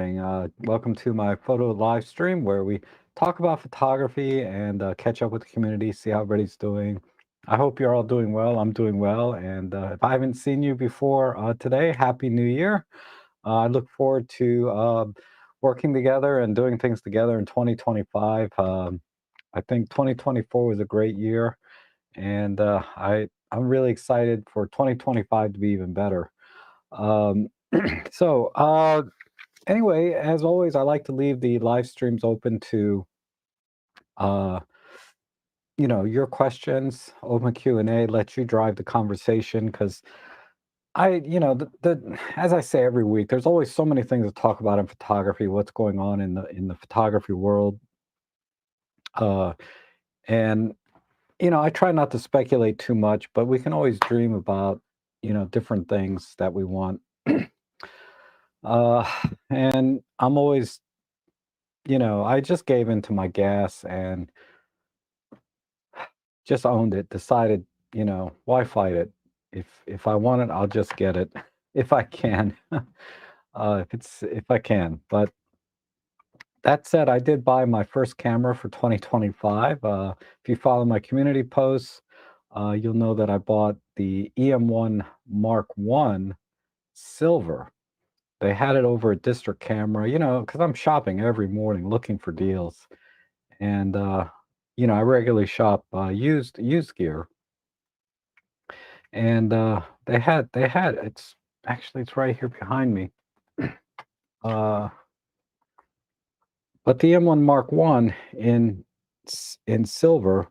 Welcome to my photo live stream where we talk about photography and catch up with the community, see how everybody's doing. I hope you're all doing well. I'm doing well. And if I haven't seen you before today, Happy New Year. I look forward to working together and doing things together in 2025. I think 2024 was a great year, and I'm really excited for 2025 to be even better. Um, so, anyway, as always, I like to leave the live streams open to uh, your questions, open Q&A, let you drive the conversation because the as I say every week, there's always so many things to talk about in photography, what's going on in the photography world. Uh, and I try not to speculate too much, but we can always dream about, different things that we want. Uh, and I'm always, I just gave into my gas and just owned it, decided, why fight it? If I want it, I'll just get it if I can. If I can. But that said, I did buy my first camera for 2025. If you follow my community posts, you'll know that I bought the EM1 Mark One Silver. They had it over at District Camera, because I'm shopping every morning looking for deals. And I regularly shop used gear. And they had it's right here behind me. Uh, but the M1 Mark One in silver,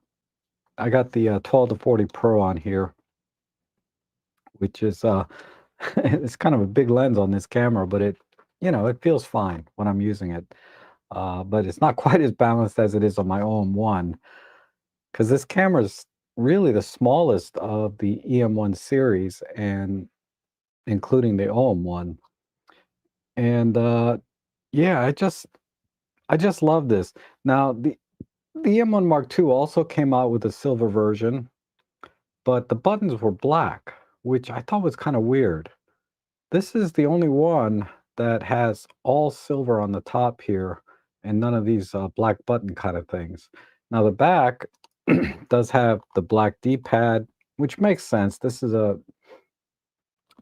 I got the 12 to 40 Pro on here, which is it's kind of a big lens on this camera, but it feels fine when I'm using it. But it's not quite as balanced as it is on my OM1 because this camera is really the smallest of the EM1 series, and including the OM1. And yeah, I just love this. Now the M1 Mark II also came out with a silver version, but the buttons were black, which I thought was kind of weird. This is the only one that has all silver on the top here and none of these black button kind of things. Now the back does have the black D-pad, which makes sense. This is a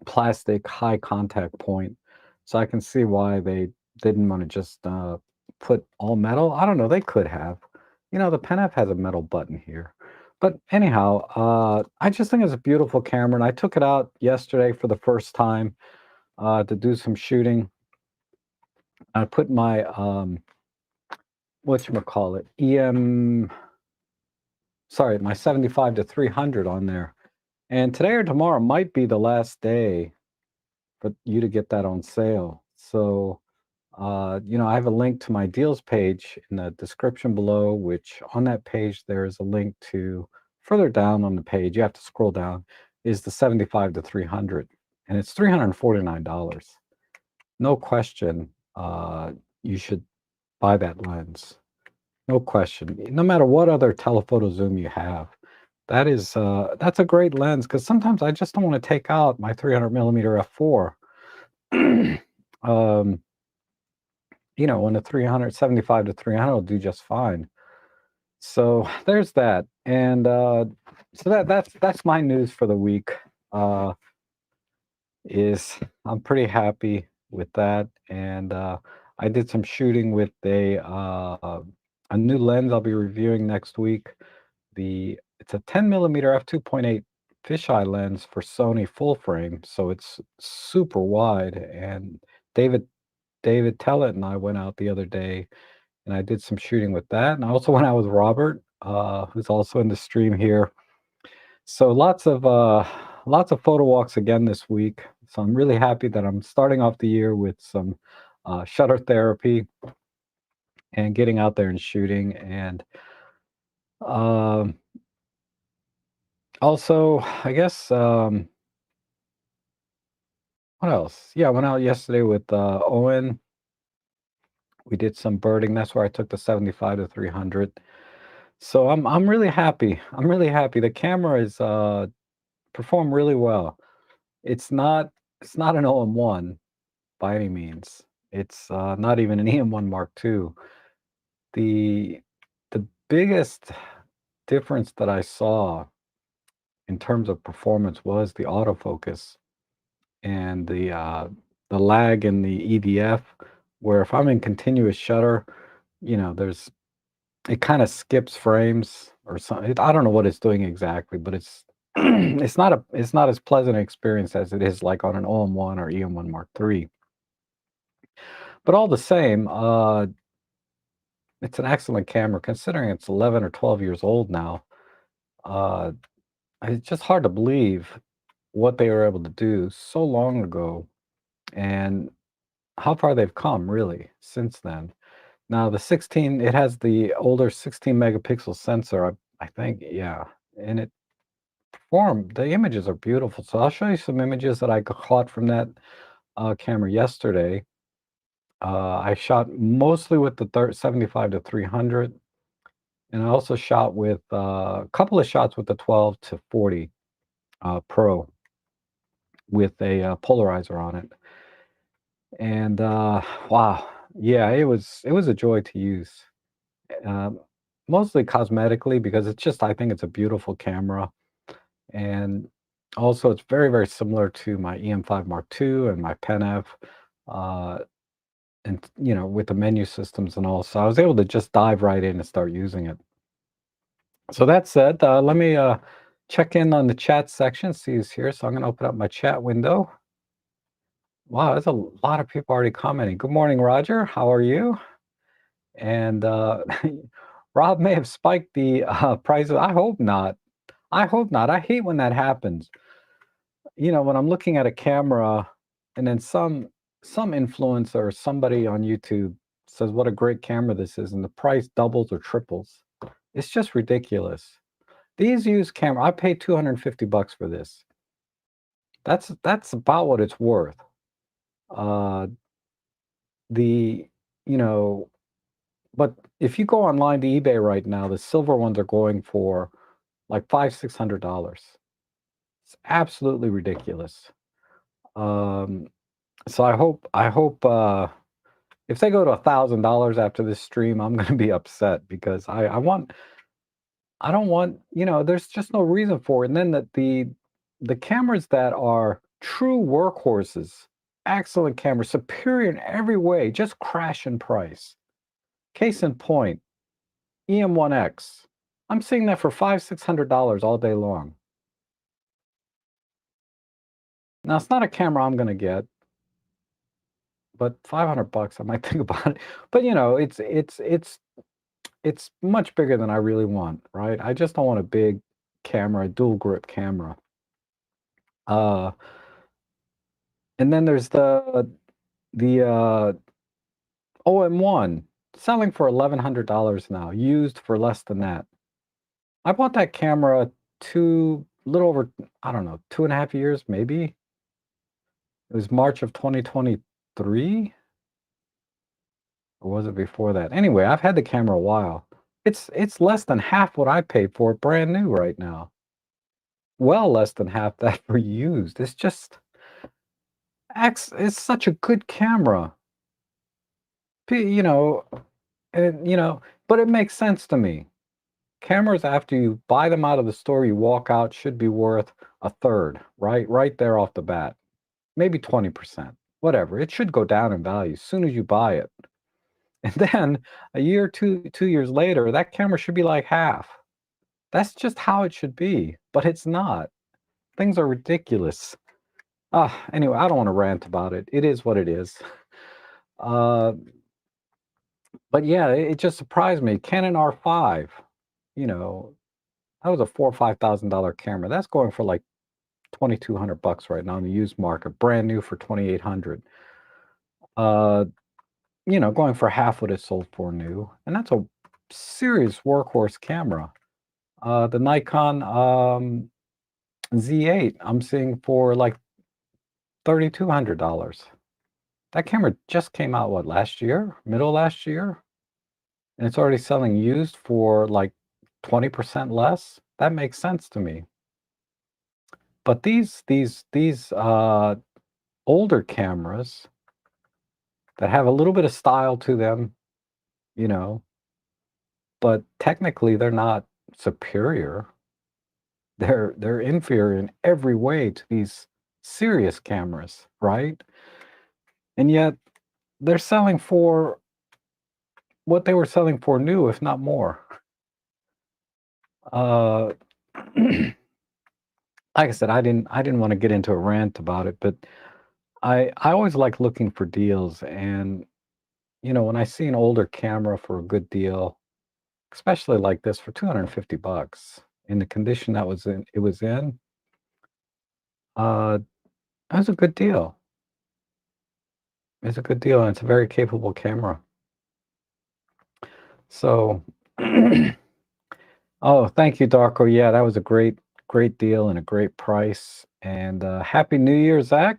plastic high contact point, so I can see why they didn't want to just put all metal. I don't know, they could have. The Pen F has a metal button here. But anyhow, I just think it's a beautiful camera, and I took it out yesterday for the first time to do some shooting. I put my whatchamacallit, my 75 to 300 on there. And today or tomorrow might be the last day for you to get that on sale. So, I have a link to my deals page in the description below, which on that page, there is a link to further down on the page. You have to scroll down, is the 75 to 300, and it's $349. No question, you should buy that lens. No question. No matter what other telephoto zoom you have, that's a great lens because sometimes I just don't want to take out my 300 millimeter f4. um, when the 375 to 300 will do just fine. So there's that, and so that's my news for the week. Uh, is I'm pretty happy with that, and I did some shooting with a new lens I'll be reviewing next week. It's a 10 millimeter f2.8 fisheye lens for Sony full frame, so it's super wide. And David David Tellett and I went out the other day, and I did some shooting with that. And I also went out with Robert, who's also in the stream here. So lots of photo walks again this week. So I'm really happy that I'm starting off the year with some shutter therapy and getting out there and shooting. And um, also, I guess what else? Yeah, I went out yesterday with Owen. We did some birding. That's where I took the 75 to 300. So I'm really happy. I'm really happy. The camera is performed really well. It's not it's not an OM1 by any means. It's, not even an EM1 Mark II. The the biggest difference that I saw in terms of performance was the autofocus and the lag in the EDF, where if I'm in continuous shutter, there's it kinda skips frames or something. I don't know what it's doing exactly, but it's it's not as pleasant an experience as it is like on an OM1 or EM1 Mark III. But all the same, it's an excellent camera considering it's 11 or 12 years old now. Uh, it's just hard to believe what they were able to do so long ago and how far they've come really since then. Now the 16, it has the older 16 megapixel sensor, I think, yeah, and the images are beautiful. So I'll show you some images that I caught from that camera yesterday. I shot mostly with the 75 to 300, and I also shot with a couple of shots with the 12 to 40 Pro with a polarizer on it. And wow, yeah, it was a joy to use. Um, Mostly cosmetically because I think it's a beautiful camera, and also it's very very similar to my EM5 Mark II and my Pen F. Uh, and with the menu systems and all, so I was able to just dive right in and start using it. So that said, let me check in on the chat section, see who's here. So I'm going to open up my chat window. Wow, there's a lot of people already commenting. Good morning, Roger. How are you? And Rob may have spiked the prices. I hope not. I hope not. I hate when that happens. When I'm looking at a camera and then some influencer or somebody on YouTube says what a great camera this is, and the price doubles or triples. It's just ridiculous. These used camera, I paid 250 bucks for this. That's about what it's worth. Uh, the you know, but if you go online to eBay right now, the silver ones are going for like $500-600. It's absolutely ridiculous. Um, so I hope if they go to $1,000 after this stream, I'm gonna be upset because I don't want, there's just no reason for it. And then the cameras that are true workhorses, excellent cameras, superior in every way, just crash in price. Case in point, EM1X. I'm seeing that for $500-600 all day long. Now it's not a camera I'm gonna get, but 500 bucks I might think about it. But it's much bigger than I really want, right? I just don't want a big camera, a dual grip camera. Uh, and then there's the OM1 selling for $1,100 now, used for less than that. I bought that camera little over, I don't know, 2.5 years maybe. It was March of 2023, or was it before that? Anyway, I've had the camera a while. It's less than half what I paid for it brand new right now. Well, less than half that for used. It's such a good camera. P- You know, and but it makes sense to me. Cameras, after you buy them out of the store, you walk out, should be worth a third, right? Right there off the bat. Maybe 20%. Whatever. It should go down in value as soon as you buy it. And then a year, 2 years later, that camera should be like half. That's just how it should be, but it's not. Things are ridiculous. Anyway, I don't want to rant about it. It is what it is. Uh, but yeah, it just surprised me. Canon R5, you know, that was a $4 or $5,000 camera. That's going for like 2,200 bucks right now in the used market, brand new for 2,800. Uh, going for half what it sold for new, and that's a serious workhorse camera. The Nikon Z8, I'm seeing for like $3,200. That camera just came out, what, last year? Middle of last year? And it's already selling used for like 20% less? That makes sense to me. But these older cameras, that have a little bit of style to them, you know, but technically they're not superior. They're inferior in every way to these serious cameras, right? And yet they're selling for what they were selling for new, if not more. Uh, like I said, I didn't want to get into a rant about it, but I always like looking for deals, and when I see an older camera for a good deal, especially like this for 250 bucks in the condition it was in, uh, that was a good deal. It's a good deal, and it's a very capable camera. So, oh, thank you, Darko. Yeah, that was a great deal and a great price. And Happy New Year, Zach.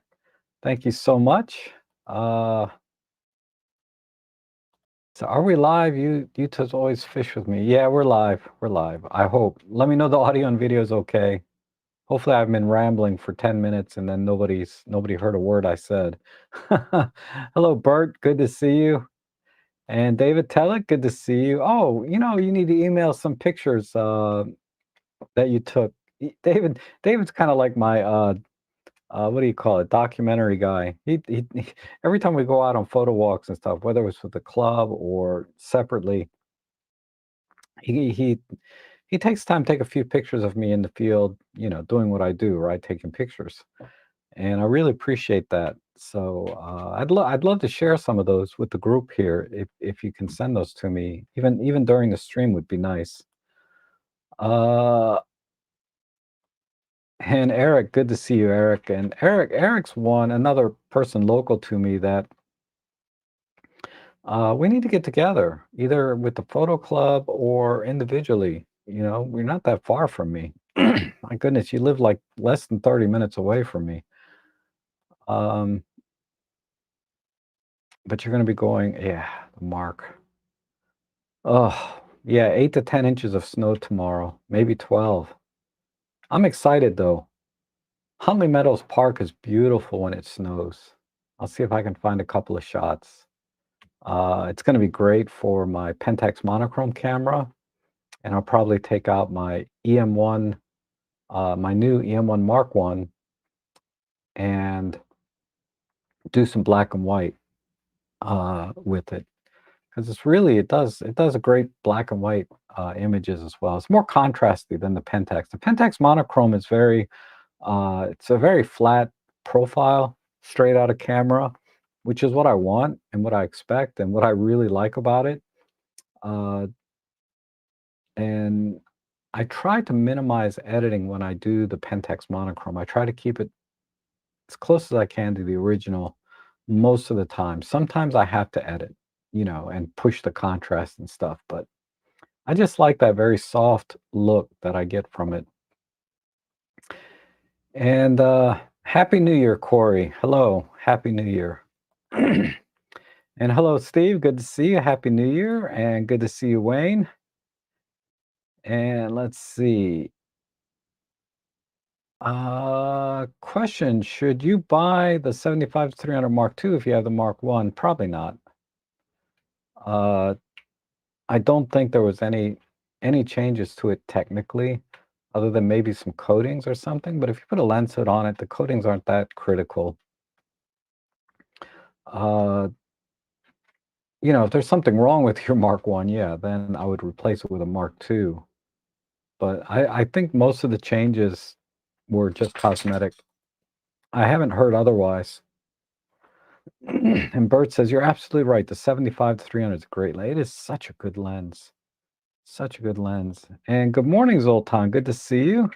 Thank you so much. Uh, so are we live? You just always fish with me. Yeah, we're live. We're live. I hope. Let me know the audio and video is okay. Hopefully, I've been rambling for 10 minutes and then nobody heard a word I said. Hello, Bert. Good to see you. And David Tellick, good to see you. Oh, you need to email some pictures that you took. David's kind of like my what do you call it? Documentary guy. Every time we go out on photo walks and stuff, whether it was with the club or separately, he he he takes time to take a few pictures of me in the field, doing what I do, right? Taking pictures. And I really appreciate that. So I'd love to share some of those with the group here if you can send those to me. Even during the stream would be nice. Uh, and Eric, good to see you, Eric. And Eric's another person local to me that we need to get together, either with the photo club or individually. We're not that far from me. My goodness, you live like less than 30 minutes away from me. Um, but you're going to be going, yeah, the mark. Oh, yeah, 8 to 10 inches of snow tomorrow, maybe 12. I'm excited though. Huntley Meadows Park is beautiful when it snows. I'll see if I can find a couple of shots. It's going to be great for my Pentax monochrome camera, and I'll probably take out my EM1, my new EM1 Mark One, and do some black and white with it. Because it does a great black and white images as well. It's more contrasty than the Pentax. The Pentax monochrome is it's a very flat profile, straight out of camera, which is what I want and what I expect and what I really like about it. Uh, and I try to minimize editing when I do the Pentax monochrome. I try to keep it as close as I can to the original most of the time. Sometimes I have to edit, and push the contrast and stuff, but I just like that very soft look that I get from it. And Happy New Year, Corey. Hello, Happy New Year. And hello, Steve. Good to see you. Happy New Year. And good to see you, Wayne. And let's see. Question: should you buy the 75-300 Mark II if you have the Mark One? Probably not. Uh, I don't think there was any changes to it technically, other than maybe some coatings or something. But if you put a lens hood on it, the coatings aren't that critical. Uh, if there's something wrong with your Mark One, yeah, then I would replace it with a Mark II. But I think most of the changes were just cosmetic. I haven't heard otherwise. And Bert says, you're absolutely right. The 75-300 is a great lens. It is such a good lens. Such a good lens. And good morning, Zoltan. Good to see you.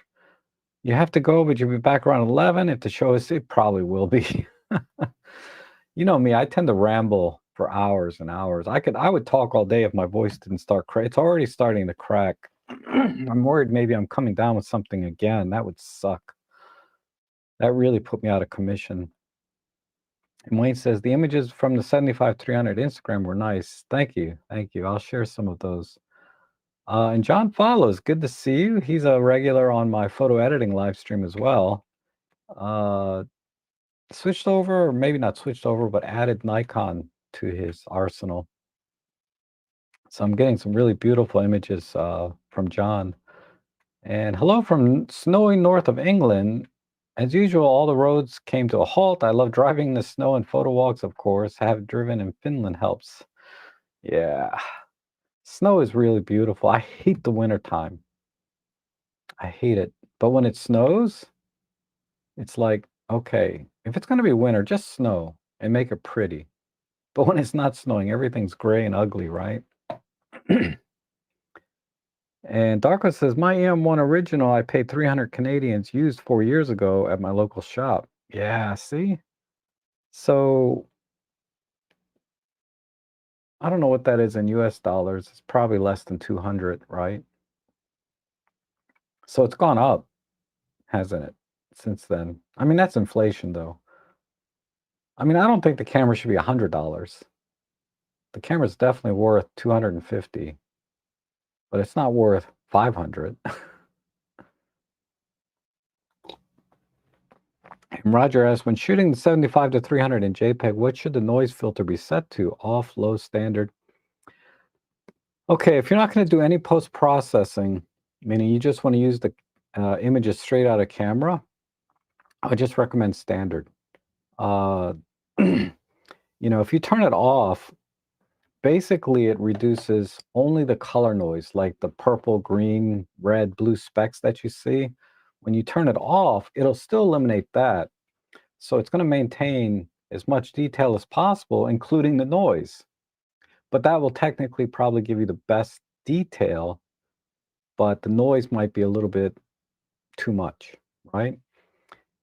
You have to go, but you'll be back around 11. If the show is, it probably will be. You know me, I tend to ramble for hours and hours. I would talk all day if my voice didn't start crack. It's already starting to crack. I'm worried maybe I'm coming down with something again. That would suck. That really put me out of commission. And Wayne says the images from the 75-300 Instagram were nice. Thank you. Thank you. I'll share some of those. And John follows. Good to see you. He's a regular on my photo editing live stream as well. Switched over, or maybe not switched over, but added Nikon to his arsenal. So I'm getting some really beautiful images from John. And hello from snowy north of England. As usual, all the roads came to a halt. I love driving in the snow and photo walks, of course. Have driven in Finland helps. Yeah, snow is really beautiful. I hate the winter time. I hate it. But when it snows, it's like, okay, if it's going to be winter, just snow and make it pretty. But when it's not snowing, everything's gray and ugly, right? And Darko says, my EM1 original, I paid 300 Canadians used 4 years ago at my local shop. Yeah, see? So I don't know what that is in US dollars. It's probably less than 200, right? So it's gone up, hasn't it, since then? I mean, that's inflation, though. I mean, I don't think the camera should be $100. The camera's definitely worth 250, but it's not worth 500. And Roger asks, when shooting the 75 to 300 in JPEG, what should the noise filter be set to? Off, low, standard? Okay, if you're not going to do any post-processing, meaning you just want to use the images straight out of camera, I would just recommend standard. If you turn it off, basically it reduces only the color noise, like the purple, green, red, blue specks that you see. When you turn it off, it'll still eliminate that. So it's going to maintain as much detail as possible, including the noise. But that will technically probably give you the best detail, but the noise might be a little bit too much, right?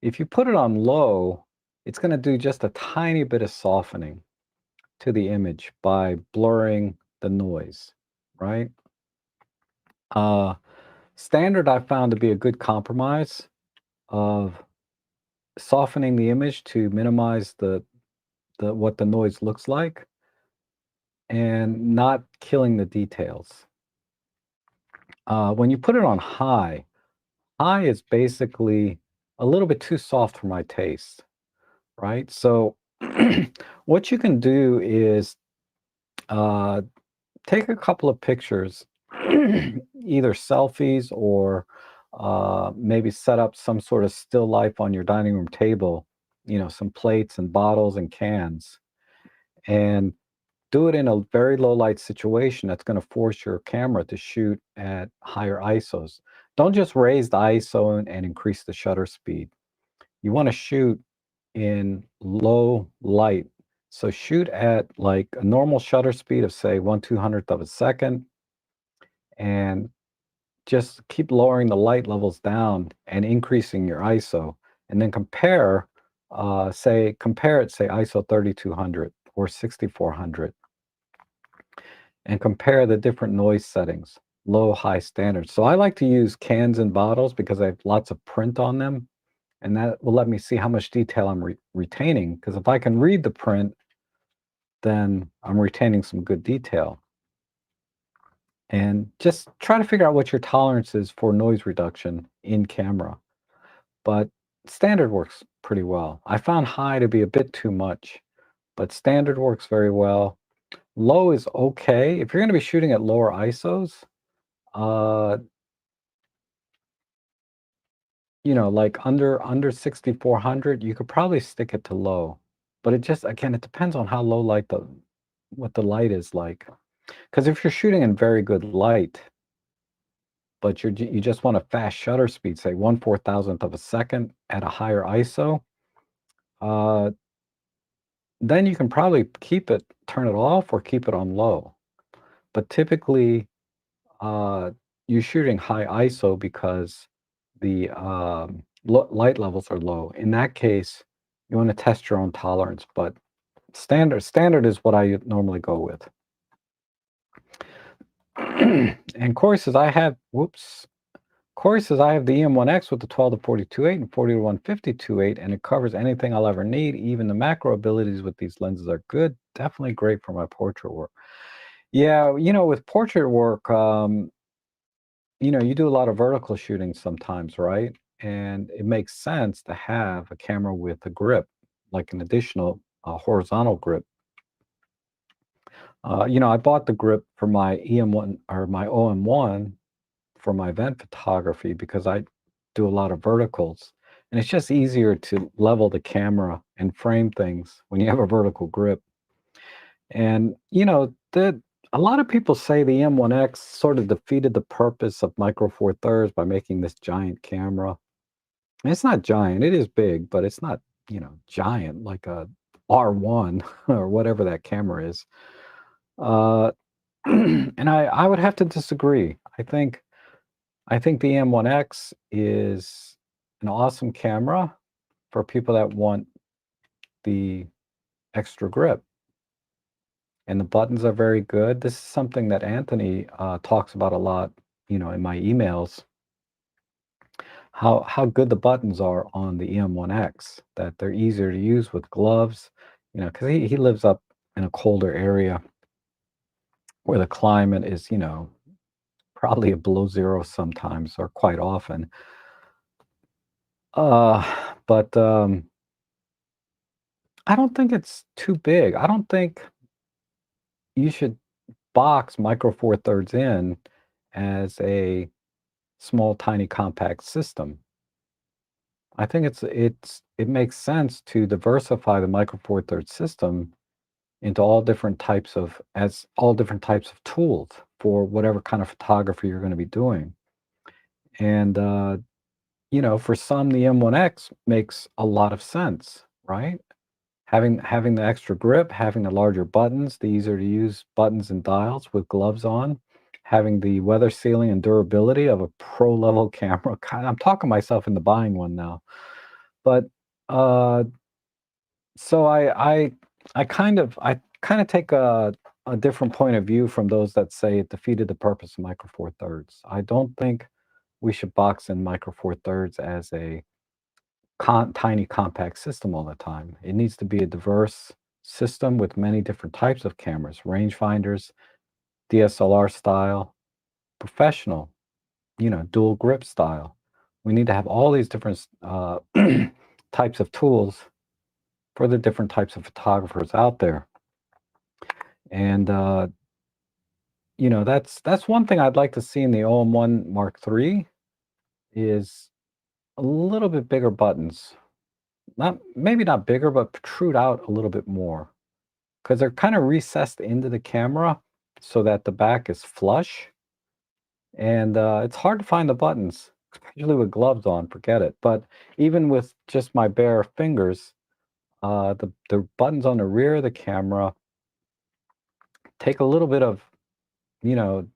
If you put it on low, it's going to do just a tiny bit of softening to the image by blurring the noise, right? Standard I found to be a good compromise of softening the image to minimize the what the noise looks like and not killing the details. When you put it on high, high is basically a little bit too soft for my taste, right? So what you can do is uh, take a couple of pictures, either selfies or maybe set up some sort of still life on your dining room table, some plates and bottles and cans, and do it in a very low light situation that's going to force your camera to shoot at higher ISOs. Don't just raise the ISO and increase the shutter speed. You want to shoot in low light. So shoot at like a normal shutter speed of say 1/200th of a second and just keep lowering the light levels down and increasing your ISO. And then compare it, say ISO 3200 or 6400 and compare the different noise settings, low, high, standard. So I like to use cans and bottles because I have lots of print on them. And that will let me see how much detail I'm retaining. Because if I can read the print, then I'm retaining some good detail. And just try to figure out what your tolerance is for noise reduction in camera. But standard works pretty well. I found high to be a bit too much, but standard works very well. Low is okay. If you're going to be shooting at lower ISOs, uh, like under 6400, you could probably stick it to low. But it just, again, it depends on how low light what the light is like. Because if you're shooting in very good light, but you just want a fast shutter speed, say 1/4000th of a second at a higher ISO, uh, then you can probably turn it off or keep it on low. But typically, uh, you're shooting high ISO because the light levels are low. In that case, you want to test your own tolerance, but standard is what I normally go with. And Corey says Corey says I have the EM1X with the 12 to 42.8 and 40 to 152.8, and it covers anything I'll ever need. Even the macro abilities with these lenses are good. Definitely great for my portrait work. Yeah, with portrait work, you do a lot of vertical shooting sometimes, right? And it makes sense to have a camera with a grip, like an additional horizontal grip. I bought the grip for my EM1 or my OM1 for my event photography because I do a lot of verticals, and it's just easier to level the camera and frame things when you have a vertical grip. And, that a lot of people say the M1X sort of defeated the purpose of Micro Four Thirds by making this giant camera. And it's not giant, it is big, but it's not, giant like a R1 or whatever that camera is. Uh, and I would have to disagree. I think the M1X is an awesome camera for people that want the extra grip. And the buttons are very good. This is something that Anthony talks about a lot, in my emails, how good the buttons are on the EM1X, that they're easier to use with gloves, because he lives up in a colder area where the climate is, probably below zero sometimes or quite often. But I don't think it's too big. I don't think you should box Micro Four Thirds in as a small, tiny, compact system. I think it makes sense to diversify the Micro Four Thirds system into all different types of tools for whatever kind of photography you're going to be doing. And for some, the M1X makes a lot of sense, right? Having the extra grip, having the larger buttons, the easier to use buttons and dials with gloves on, having the weather sealing and durability of a pro level camera. God, I'm talking myself into buying one now. But uh, so I kind of take a different point of view from those that say it defeated the purpose of Micro Four Thirds. I don't think we should box in Micro Four Thirds as a tiny compact system all the time. It needs to be a diverse system with many different types of cameras, rangefinders, DSLR style, professional, dual grip style. We need to have all these different types of tools for the different types of photographers out there. And that's one thing I'd like to see in the OM1 Mark III is a little bit bigger buttons. Not maybe not bigger, but protrude out a little bit more because they're kind of recessed into the camera so that the back is flush. And it's hard to find the buttons, especially with gloves on. Forget it. But even with just my bare fingers, the buttons on the rear of the camera take a little bit of you know,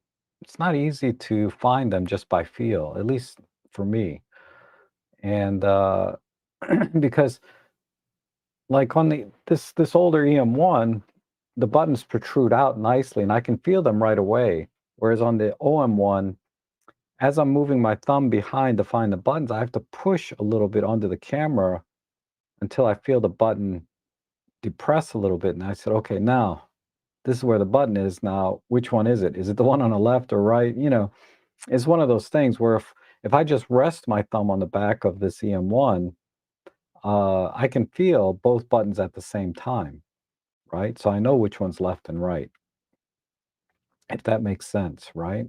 it's not easy to find them just by feel, at least for me. And because like on this older EM1, the buttons protrude out nicely and I can feel them right away. Whereas on the OM1, as I'm moving my thumb behind to find the buttons, I have to push a little bit onto the camera until I feel the button depress a little bit. And I said, okay, now this is where the button is. Now, which one is it? Is it the one on the left or right? It's one of those things where if I just rest my thumb on the back of this EM1, I can feel both buttons at the same time, right? So I know which one's left and right, if that makes sense, right?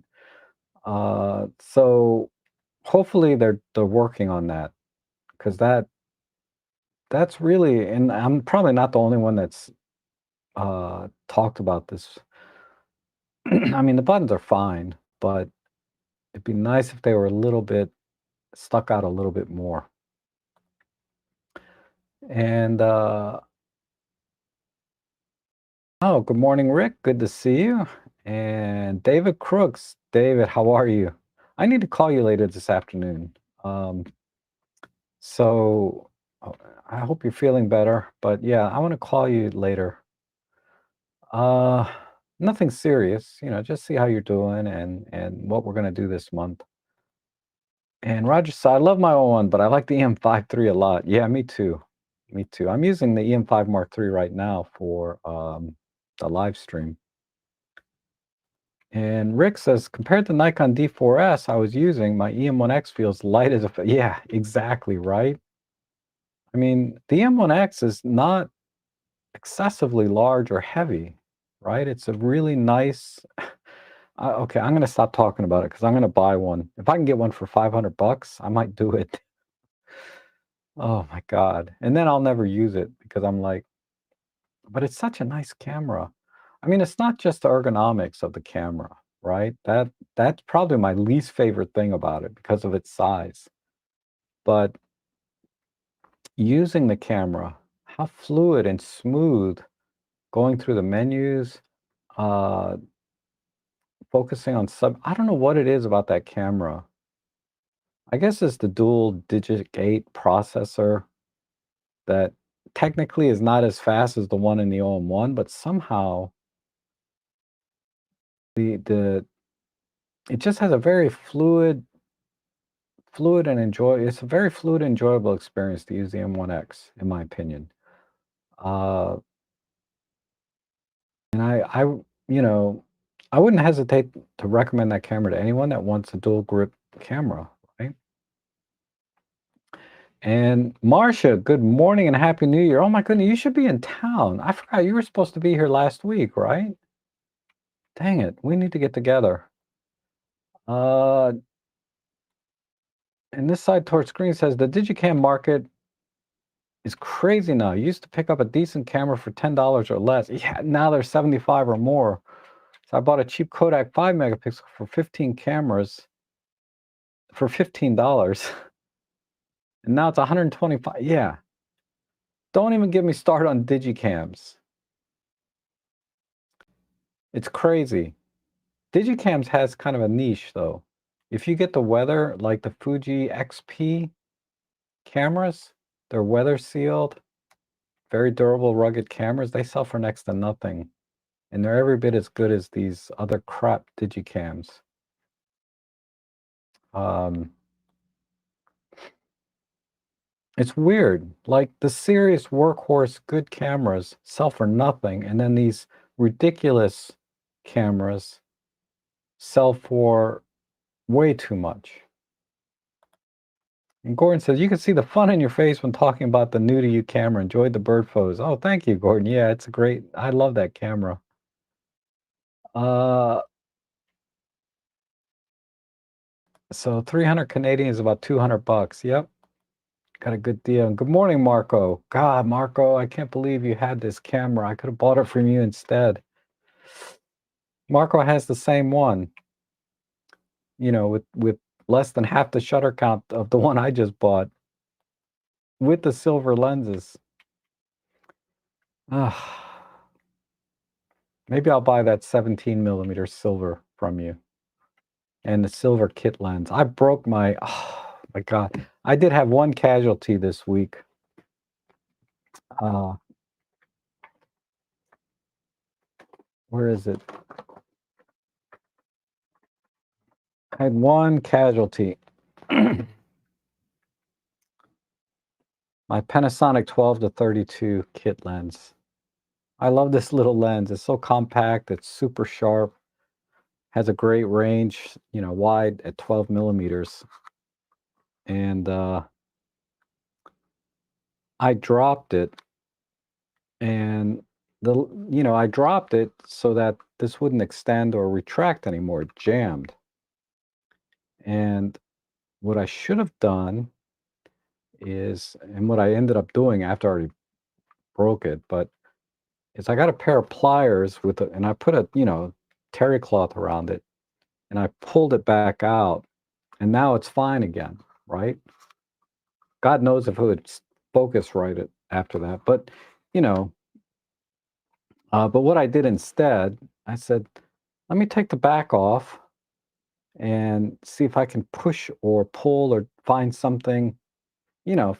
So hopefully they're working on that because that's really, and I'm probably not the only one that's talked about this. I mean, the buttons are fine, but it'd be nice if they were a little bit stuck out a little bit more. And oh, good morning, Rick. Good to see you. And David Crooks. David, how are you? I need to call you later this afternoon. Um, so I hope you're feeling better. But yeah, I want to call you later. Uh, Nothing serious, just see how you're doing and what we're gonna do this month. And Roger said, I love my own one, but I like the EM53 a lot. Yeah, me too. Me too. I'm using the EM5 Mark III right now for the live stream. And Rick says, compared to Nikon D4S I was using, my EM1X feels light as a yeah, exactly, right? I mean, the EM1X is not excessively large or heavy, right? It's a really nice okay, I'm gonna stop talking about it because I'm gonna buy one. If I can get one for 500 bucks, I might do it. Oh my god, and then I'll never use it because I'm like but it's such a nice camera. I mean, it's not just the ergonomics of the camera, right? That's probably my least favorite thing about it because of its size. But using the camera, how fluid and smooth going through the menus, uh, focusing on I don't know what it is about that camera. I guess it's the dual digit 8 processor that technically is not as fast as the one in the OM1, but somehow the it just has a very fluid and it's a very fluid, enjoyable experience to use the M1X, in my opinion. Uh, and you know, I wouldn't hesitate to recommend that camera to anyone that wants a dual grip camera, right? And Marcia, good morning and happy New Year. Oh my goodness, you should be in town. I forgot you were supposed to be here last week, right? Dang it, we need to get together. Uh, and this side towards screen says the Digicam market is crazy now. You used to pick up a decent camera for $10 or less. Yeah, now they're 75 or more. So I bought a cheap Kodak 5 megapixel for 15 cameras for $15. And now it's 125. Yeah. Don't even get me started on digicams. It's crazy. Digicams has kind of a niche though. If you get the weather, like the Fuji XP cameras, they're weather sealed, very durable, rugged cameras. They sell for next to nothing. And they're every bit as good as these other crap digicams. Um, it's weird. Like the serious workhorse good cameras sell for nothing, and then these ridiculous cameras sell for way too much. And Gordon says, you can see the fun in your face when talking about the new to you camera. Enjoyed the bird photos. Oh, thank you, Gordon. Yeah, it's a great, I love that camera. Uh, so 300 Canadian is about 200 bucks. Yep. Got a good deal. And good morning, Marco. God, Marco, I can't believe you had this camera. I could have bought it from you instead. Marco has the same one, with less than half the shutter count of the one I just bought with the silver lenses. Ah, maybe I'll buy that 17 millimeter silver from you and the silver kit lens. I broke oh my God. I did have one casualty this week. Uh, where is it? I had one casualty. My Panasonic 12 to 32 kit lens. I love this little lens. It's so compact, it's super sharp, has a great range, wide at 12 millimeters. And I dropped it and I dropped it so that this wouldn't extend or retract anymore. It jammed. And what I should have done and what I ended up doing after I already broke it, but is I got a pair of pliers and I put a, terry cloth around it and I pulled it back out and now it's fine again, right? God knows if it would focus right after that. But, you know, but what I did instead, I said, let me take the back off and see if I can push or pull or find something,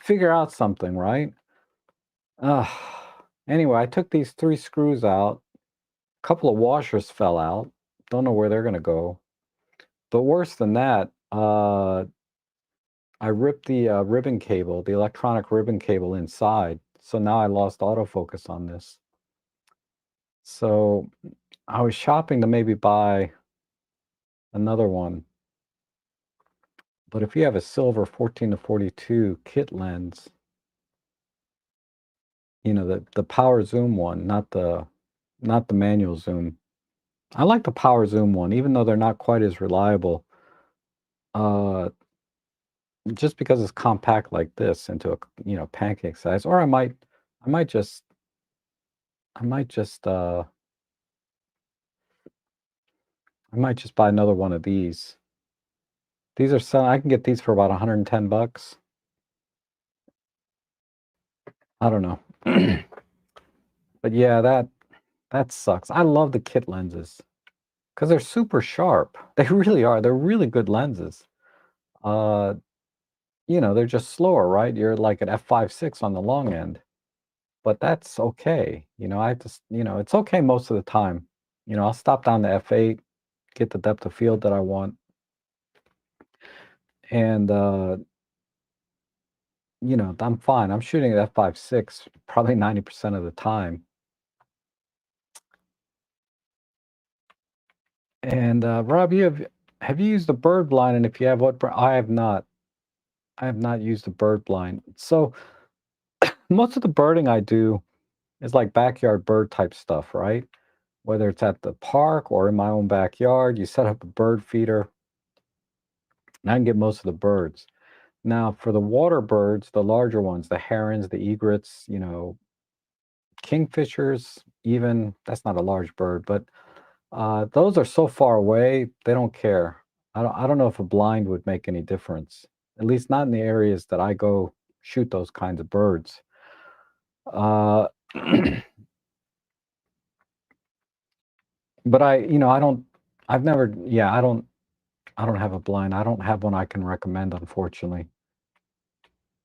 figure out something, right? Uh, anyway, I took these 3 screws out. A couple of washers fell out. Don't know where they're going to go. But worse than that, I ripped the ribbon cable, the electronic ribbon cable inside. So now I lost autofocus on this. So I was shopping to maybe buy another one. But if you have a silver 14 to 42 kit lens, the power zoom one, not not the manual zoom. I like the power zoom one, even though they're not quite as reliable. Uh, just because it's compact like this into a pancake size, or I might just, I might just, uh, I might just buy another one of these. These are I can get these for about 110 bucks. I don't know, but yeah, that sucks. I love the kit lenses because they're super sharp. They really are. They're really good lenses. Uh, they're just slower, right? You're like at f5.6 on the long end, but that's okay. I just, it's okay most of the time. I'll stop down to f8, get the depth of field that I want, and I'm fine. I'm shooting at f5.6 probably 90% of the time. And Rob, have you used the bird blind? And if you have, what? I have not. I have not used the bird blind. So most of the birding I do is like backyard bird type stuff, right? Whether it's at the park or in my own backyard, you set up a bird feeder, and I can get most of the birds. Now, for the water birds, the larger ones, the herons, the egrets, kingfishers, even that's not a large bird, but those are so far away, they don't care. I don't know if a blind would make any difference, at least not in the areas that I go shoot those kinds of birds. Uh, but I don't, I've never, yeah, I don't have a blind. I don't have one I can recommend, unfortunately.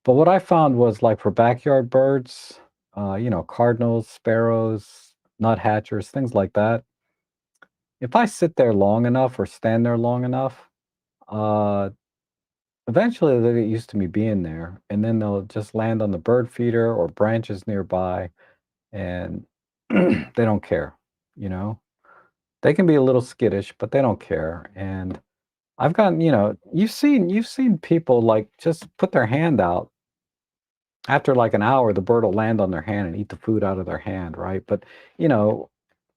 But what I found was like for backyard birds, cardinals, sparrows, nuthatchers, things like that. If I sit there long enough or stand there long enough, uh, eventually they'll get used to me being there, and then they'll just land on the bird feeder or branches nearby, and they don't care. You know, they can be a little skittish, but they don't care. And I've gotten, you've seen people like just put their hand out. After like an hour, the bird will land on their hand and eat the food out of their hand, right? But you know,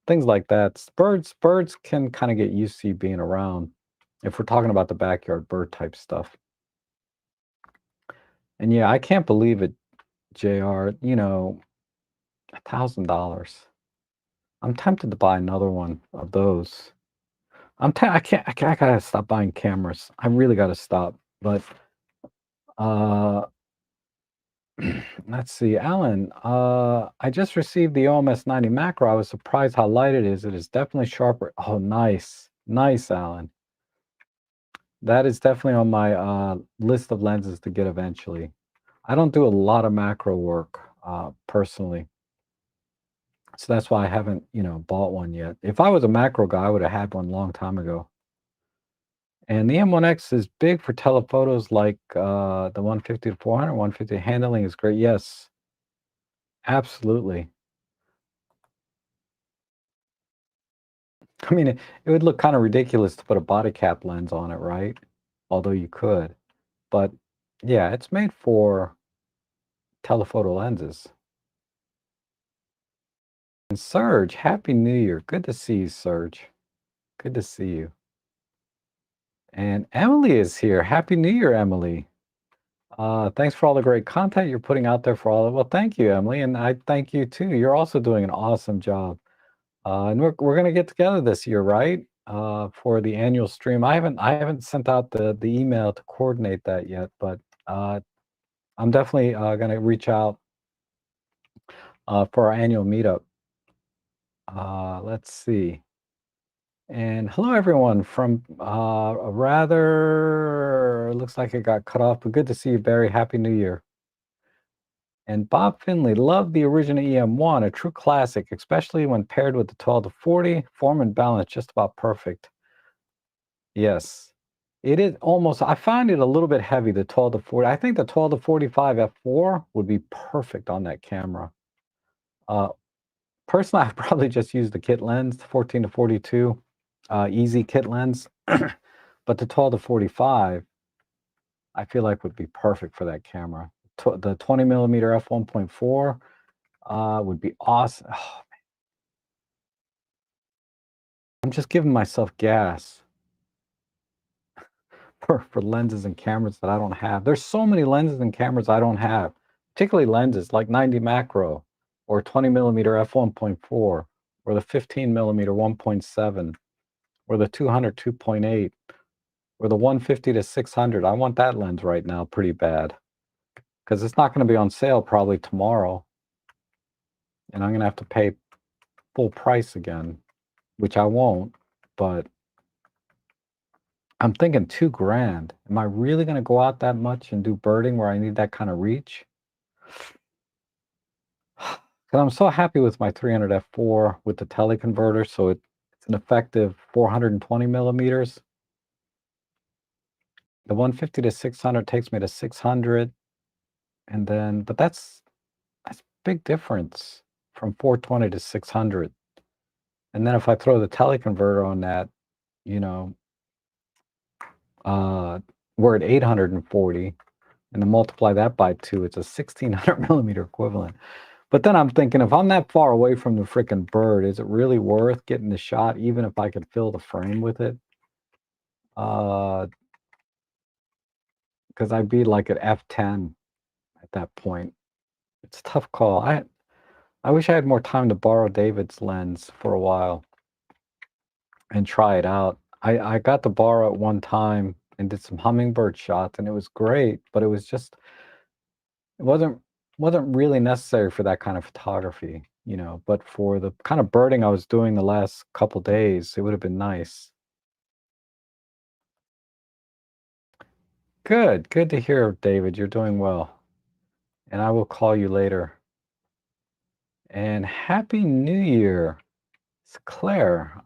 things like that. Birds can kind of get used to you being around. If we're talking about the backyard bird type stuff. And yeah, I can't believe it, JR. $1,000. I'm tempted to buy another one of those. I gotta stop buying cameras. I really gotta stop. But uh let's see, Alan. I just received the OMS 90 macro. I was surprised how light it is. It is definitely sharper. Oh, nice. Nice, Alan. That is definitely on my list of lenses to get eventually. I don't do a lot of macro work personally. So that's why I haven't, bought one yet. If I was a macro guy, I would have had one long time ago. And the M1X is big for telephotos like the 150 to 400, 150 handling is great. Yes, absolutely. I mean, it would look kind of ridiculous to put a body cap lens on it, right? Although you could. But yeah, it's made for telephoto lenses. And Serge, Happy New Year. Good to see you, Serge. Good to see you. And Emily is here. Happy New Year, Emily. Thanks for all the great content you're putting out there for all of. Well, thank you, Emily, and I thank you too. You're also doing an awesome job. And we're gonna get together this year, right? For the annual stream. I haven't sent out the email to coordinate that yet, but uh, I'm definitely gonna reach out for our annual meetup. Let's see. And hello, everyone from a rather looks like it got cut off, but good to see you, Barry. Happy New Year. And Bob Finley loved the original EM1, a true classic, especially when paired with the 12 to 40. Form and balance just about perfect. Yes. It is almost, I find it a little bit heavy, the 12 to 40. I think the 12 to 45 f4 would be perfect on that camera. Uh, Personally, I probably just use the kit lens, 14 to 42, easy kit lens. But the 12 to 45, I feel like would be perfect for that camera. The 20 millimeter f1.4 would be awesome. I'm just giving myself gas for lenses and cameras that I don't have. There's so many lenses and cameras I don't have, particularly lenses like 90 macro or 20 millimeter f1.4 or the 15 millimeter 1.7 or the 200 2.8 or the 150 to 600. I want that lens right now pretty bad because it's not going to be on sale probably tomorrow, and I'm going to have to pay full price again, which I won't, but I'm thinking 2 grand. Am I really going to go out that much and do birding where I need that kind of reach? Because I'm so happy with my 300 f4 with the teleconverter, so it's an effective 420 millimeters. The 150 to 600 takes me to 600, and then, but that's big difference from 420 to 600. And then if I throw the teleconverter on that, you know, uh, we're at 840, and then multiply that by 2, it's a 1600 millimeter equivalent. But then I'm thinking, if I'm that far away from the freaking bird, is it really worth getting the shot, even if I could fill the frame with it? Because I'd be like at f10 at that point. It's a tough call. I wish I had more time to borrow David's lens for a while and try it out. I got to borrow it one time and did some hummingbird shots, and it was great, but it was just it wasn't really necessary for that kind of photography, you know. But for the kind of birding I was doing the last couple days, it would have been nice. Good to hear, David. You're doing well. And I will call you later. And Happy New Year. It's Claire.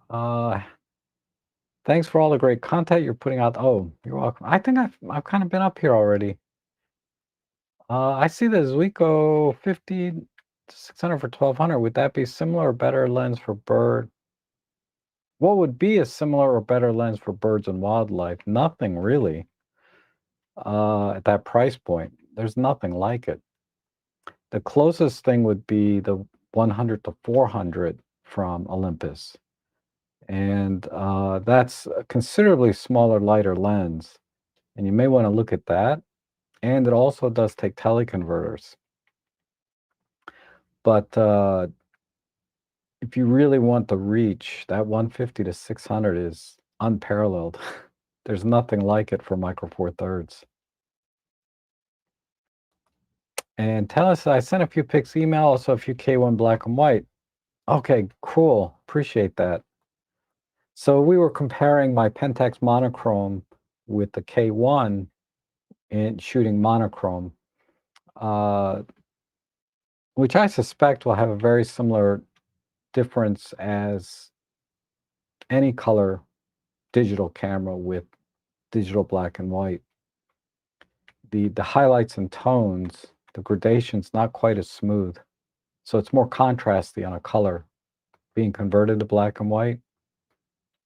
Thanks for all the great content you're putting out. Oh, you're welcome. I think I've kind of been up here already. I see the Zuiko 50 to 600 for 1200. Would that be similar or better lens for bird? What would be a similar or better lens for birds and wildlife? Nothing really. At that price point, there's nothing like it. The closest thing would be the 100 to 400 from Olympus. And that's a considerably smaller, lighter lens. And you may want to look at that. And it also does take teleconverters. But if you really want the reach, that 150 to 600 is unparalleled. There's nothing like it for Micro Four Thirds. And tell us, I sent a few pics email, also a few K1 black and white. Okay, cool. Appreciate that. So we were comparing my Pentax monochrome with the K1 and shooting monochrome, uh, which I suspect will have a very similar difference as any color digital camera with digital black and white. The highlights and tones, the gradation's not quite as smooth. So it's more contrasty on a color being converted to black and white.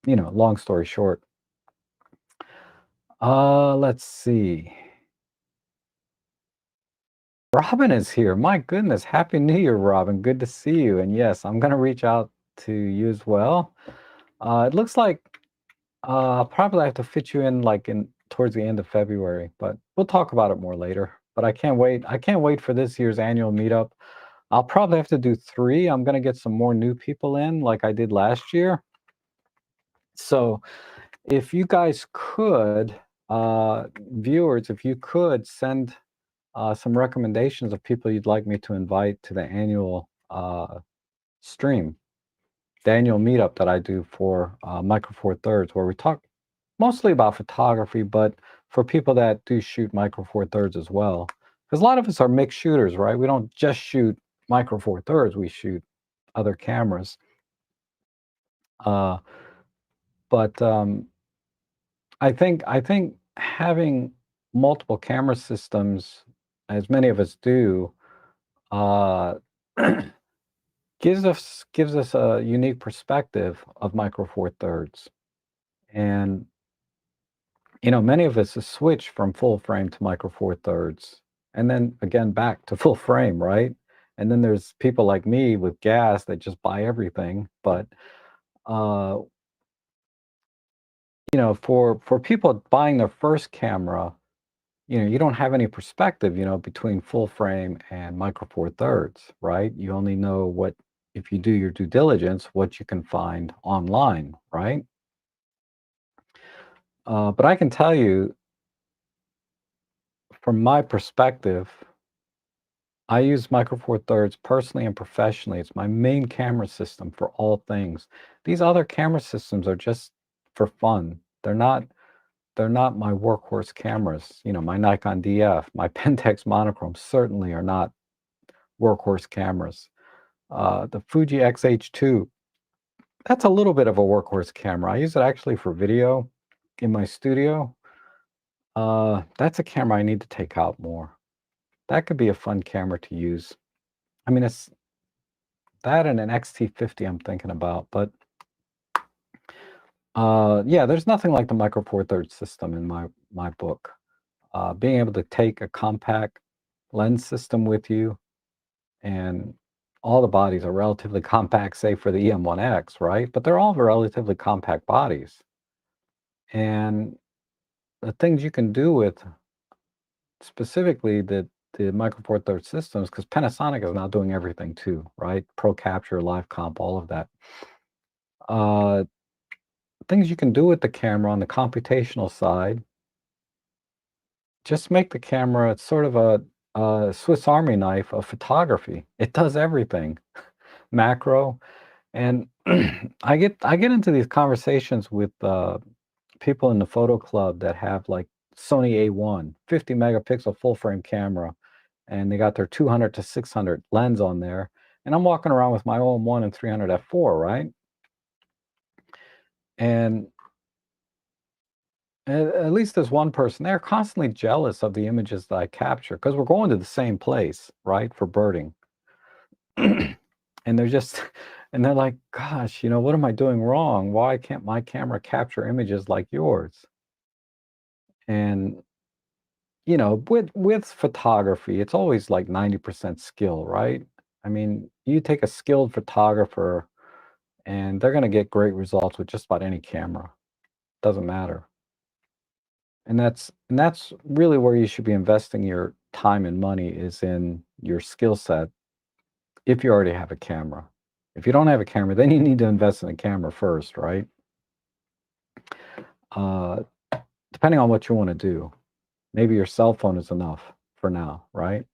You know, long story short. Let's see. Robin is here. My goodness, Happy New Year, Robin. Good to see you. And yes, I'm gonna reach out to you as well. It looks like I'll probably have to fit you in like in towards the end of February, but we'll talk about it more later. But I can't wait. I can't wait for this year's annual meetup. I'll probably have to do 3. I'm gonna get some more new people in like I did last year. So if you guys could, viewers, if you could send some recommendations of people you'd like me to invite to the annual stream, the annual meetup that I do for Micro Four Thirds, where we talk mostly about photography, but for people that do shoot Micro Four Thirds as well. Because a lot of us are mixed shooters, right? We don't just shoot Micro Four Thirds, we shoot other cameras. Uh, but I think having multiple camera systems, as many of us do, uh, gives us a unique perspective of Micro Four Thirds. And you know, many of us have switched from full frame to Micro Four Thirds, and then again back to full frame, right? And then there's people like me with gas that just buy everything. But uh, for people buying their first camera, you don't have any perspective, between full frame and micro four thirds, right? You only know what, if you do your due diligence, what you can find online, right? But I can tell you, from my perspective, I use micro four thirds personally and professionally. It's my main camera system for all things. These other camera systems are just for fun. They're not my workhorse cameras. My Nikon DF, my Pentax monochrome certainly are not workhorse cameras. The Fuji X-H2, that's a little bit of a workhorse camera. I use it actually for video in my studio. That's a camera I need to take out more. That could be a fun camera to use. I mean, it's that and an XT50 I'm thinking about, but yeah, there's nothing like the Micro Four Thirds system in my book. Being able to take a compact lens system with you, and all the bodies are relatively compact, save for the EM1X, right? But they're all relatively compact bodies. And the things you can do with specifically the Micro Four Thirds systems, because Panasonic is now doing everything too, right? Pro Capture, Live Comp, all of that. Uh, Things you can do with the camera on the computational side, just make the camera, it's sort of a Swiss Army knife of photography. It does everything. Macro. And I get into these conversations with people in the photo club that have like Sony A1, 50 megapixel full frame camera, and they got their 200 to 600 lens on there. And I'm walking around with my OM1 and 300 f4, right? And at least there's one person, they're constantly jealous of the images that I capture because we're going to the same place, right, for birding. And they're just, and they're like, gosh, what am I doing wrong? Why can't my camera capture images like yours? And, with photography, it's always like 90% skill, right? I mean, you take a skilled photographer and they're going to get great results with just about any camera. Doesn't matter. And that's really where you should be investing your time and money, is in your skill set if you already have a camera. If you don't have a camera, then you need to invest in a camera first, right? Uh, Depending on what you want to do. Maybe your cell phone is enough for now, right?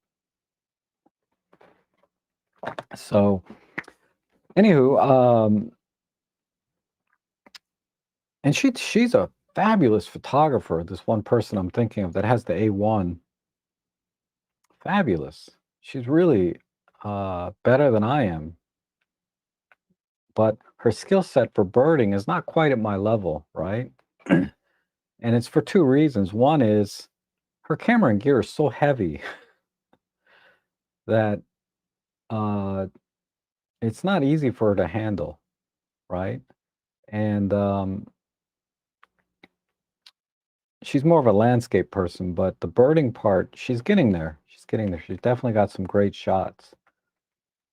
So, anywho, and she's a fabulous photographer. This one person I'm thinking of that has the A1, fabulous. She's really better than I am, but her skill set for birding is not quite at my level, right? And it's for two reasons. One is her camera and gear is so heavy that uh, it's not easy for her to handle, right? And she's more of a landscape person, but the birding part, she's getting there. She's getting there. She's definitely got some great shots.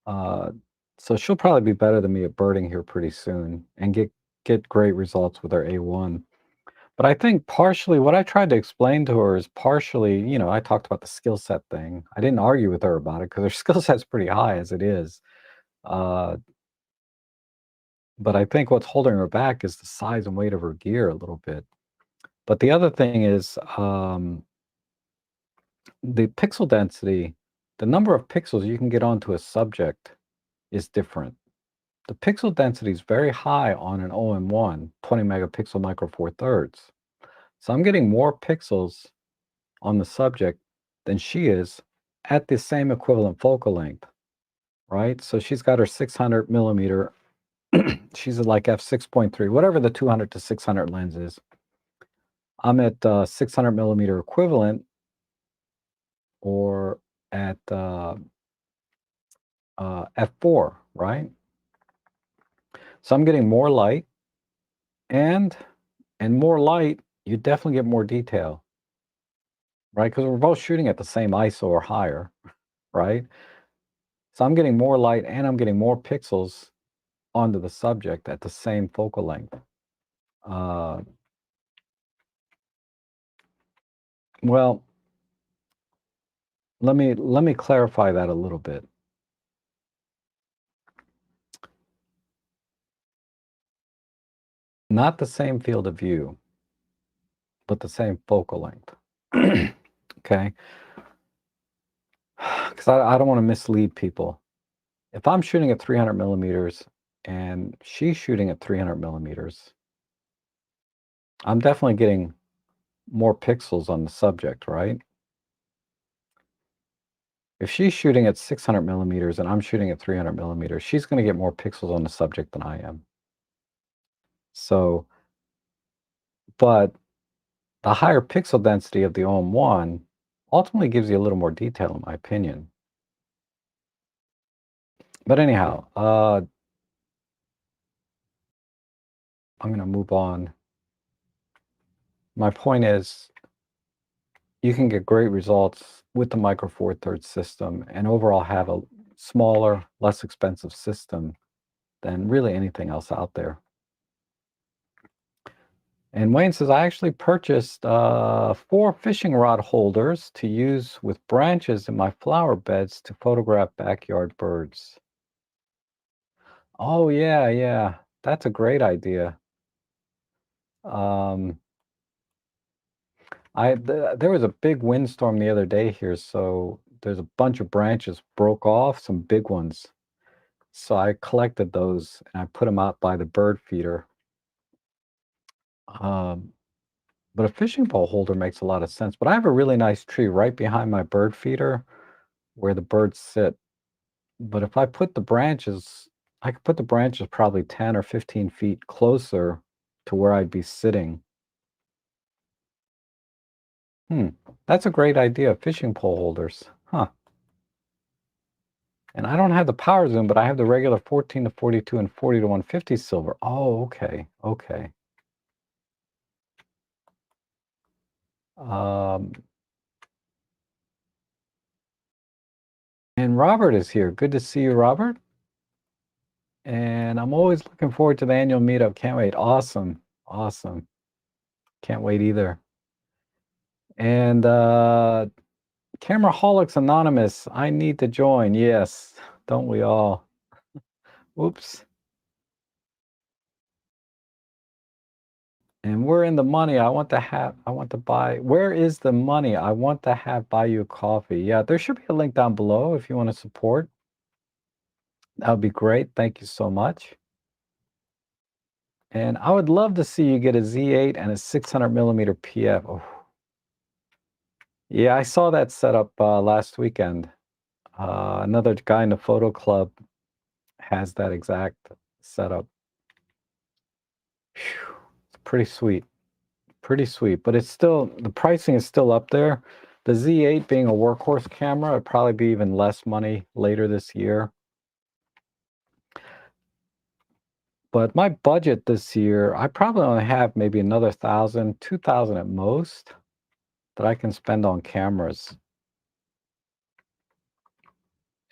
Uh, so she'll probably be better than me at birding here pretty soon and get great results with her A1. But I think partially what I tried to explain to her is partially, I talked about the skill set thing. I didn't argue with her about it because her skill set's pretty high as it is. Uh, but I think what's holding her back is the size and weight of her gear a little bit. But the other thing is, the pixel density, the number of pixels you can get onto a subject is different. The pixel density is very high on an OM1, 20 megapixel micro four thirds. So I'm getting more pixels on the subject than she is at the same equivalent focal length, right? So she's got her 600 millimeter, she's at like f6.3, whatever the 200 to 600 lens is. I'm at 600 millimeter equivalent, or at f4, right? So I'm getting more light, and more light, you definitely get more detail, right? Because we're both shooting at the same ISO or higher, right? So I'm getting more light and I'm getting more pixels onto the subject at the same focal length. Uh, Well, let me clarify that a little bit. Not the same field of view, but the same focal length. Okay? Because I don't want to mislead people. If I'm shooting at 300 millimeters and she's shooting at 300 millimeters, I'm definitely getting more pixels on the subject, right? If she's shooting at 600 millimeters and I'm shooting at 300 millimeters, she's going to get more pixels on the subject than I am. So, but the higher pixel density of the OM1 ultimately gives you a little more detail, in my opinion. But anyhow, I'm going to move on. My point is, you can get great results with the Micro Four Thirds system and overall have a smaller, less expensive system than really anything else out there. And Wayne says, I actually purchased 4 fishing rod holders to use with branches in my flower beds to photograph backyard birds. Oh, yeah, yeah. That's a great idea. Um, there was a big windstorm the other day here, so there's a bunch of branches broke off, some big ones. So I collected those and I put them out by the bird feeder. Um, but a fishing pole holder makes a lot of sense. But I have a really nice tree right behind my bird feeder where the birds sit. But if I put the branches, I could put the branches probably 10 or 15 feet closer to where I'd be sitting. Hmm, that's a great idea, fishing pole holders. Huh. And I don't have the power zoom, but I have the regular 14 to 42 and 40 to 150 silver. Oh, okay. Okay. Um, and Robert is here. Good to see you, Robert. And I'm always looking forward to the annual meetup. Can't wait. Awesome. Awesome. Can't wait either. And Cameraholics Anonymous, I need to join. Yes, don't we all? Oops. And we're in the money. I want to buy. Where is the money? I want to have buy you a coffee. Yeah, there should be a link down below if you want to support. That would be great. Thank you so much. And I would love to see you get a Z8 and a 600 millimeter PF. Oh, yeah, I saw that setup last weekend. Another guy in the photo club has that exact setup. Phew, it's pretty sweet. Pretty sweet, but it's still, the pricing is still up there. The Z8 being a workhorse camera, it'd probably be even less money later this year. But my budget this year, I probably only have maybe another 1,000, 2,000 at most that I can spend on cameras.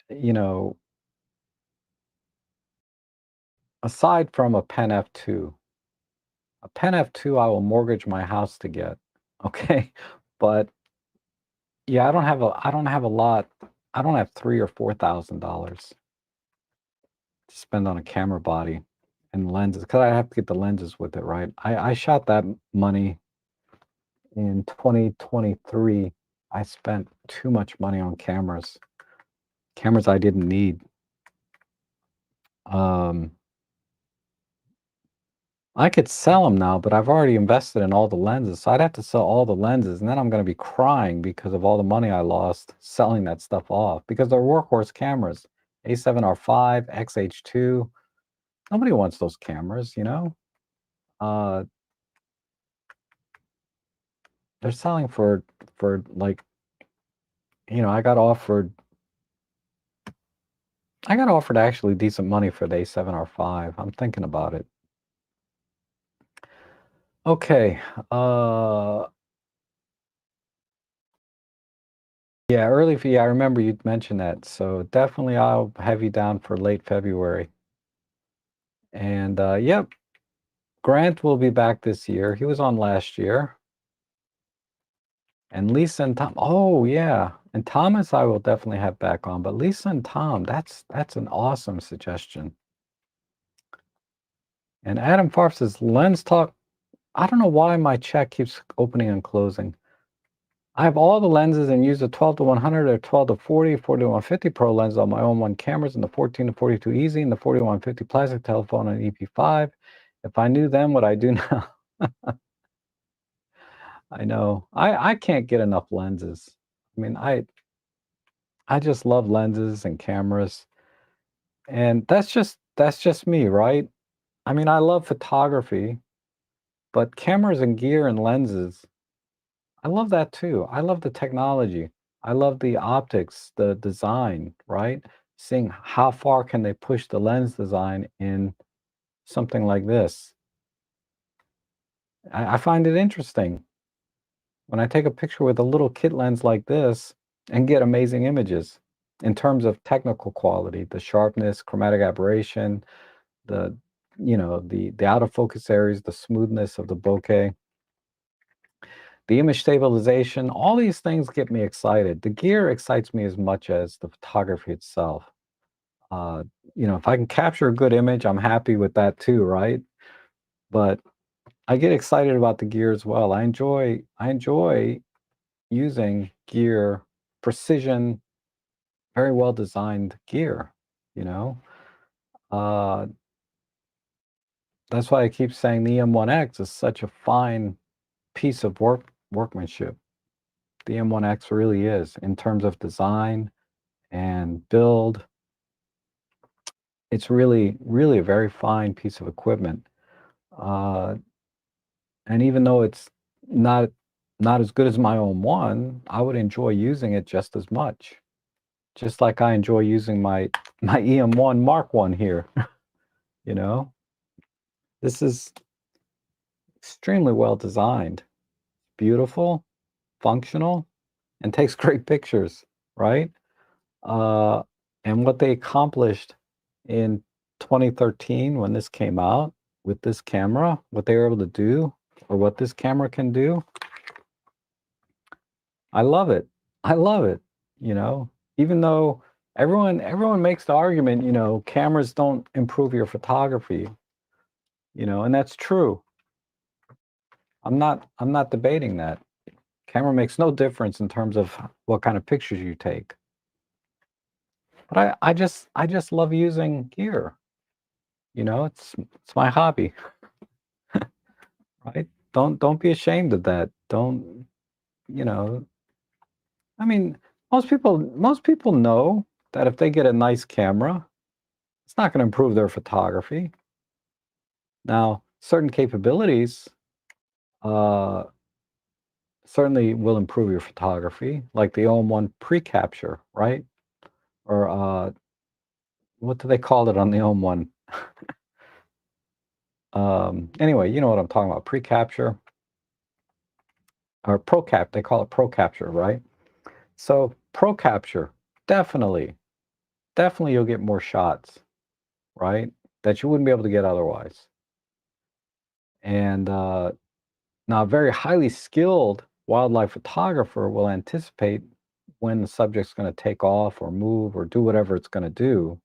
You know, aside from a Pen F2. A Pen F2 I will mortgage my house to get. Okay. But yeah, I don't have a lot. I don't have 3 or $4,000 to spend on a camera body and lenses because I have to get the lenses with it, right? I shot that money in 2023. I spent too much money on cameras I didn't need. Um, I could sell them now, but I've already invested in all the lenses, so I'd have to sell all the lenses, and then I'm going to be crying because of all the money I lost selling that stuff off because they're workhorse cameras. A7R5, XH2. Nobody wants those cameras, you know? Uh, they're selling for like, I got offered actually decent money for the A7R5. I'm thinking about it. Okay. Yeah, yeah, I remember you mentioned that. So definitely I'll have you down for late February. And yep, Grant will be back this year. He was on last year. And Lisa and Tom. Oh yeah. And Thomas I will definitely have back on, but Lisa and Tom, that's an awesome suggestion. And Adam Farf says, Lens Talk. I don't know why my check keeps opening and closing. I have all the lenses and use the 12 to 100 or 12 to 40, 40 to 150 Pro lens on my own one cameras and the 14 to 42 Easy and the 40 to 150 plastic telephone on EP5. If I knew then what I do now. I know. I can't get enough lenses. I mean, I just love lenses and cameras. And that's just me, right? I mean, I love photography, but cameras and gear and lenses, I love that too. I love the technology. I love the optics, the design, right? Seeing how far can they push the lens design in something like this. I find it interesting when I take a picture with a little kit lens like this and get amazing images in terms of technical quality, the sharpness, chromatic aberration, the the out of focus areas, the smoothness of the bokeh, the image stabilization, all these things get me excited. The gear excites me as much as the photography itself. Uh, if I can capture a good image, I'm happy with that too, right? But I get excited about the gear as well. I enjoy using gear, precision, very well designed gear, you know. Uh, that's why I keep saying the M1X is such a fine piece of workmanship. The M1X really is in terms of design and build. It's really, really a very fine piece of equipment. Uh, and even though it's not not as good as my own one, I would enjoy using it just as much. Just like I enjoy using my EM1 Mark One here. You know, this is extremely well designed, beautiful, functional, and takes great pictures, right? Uh, and what they accomplished in 2013 when this came out with this camera, what they were able to do, or what this camera can do, I love it. I love it. You know, even though everyone makes the argument, cameras don't improve your photography, and that's true. I'm not debating that. Camera makes no difference in terms of what kind of pictures you take. But I just love using gear. It's my hobby, right? Don't be ashamed of that. Don't, you know, I mean, most people know that if they get a nice camera, it's not going to improve their photography. Now, certain capabilities uh, certainly will improve your photography, like the OM1 pre-capture, right? Or what do they call it on the OM1? Anyway, you know what I'm talking about, pre-capture or pro-cap. They call it pro-capture, right? So pro-capture, definitely, definitely you'll get more shots, right? That you wouldn't be able to get otherwise. And now, a very highly skilled wildlife photographer will anticipate when the subject's going to take off or move or do whatever it's going to do.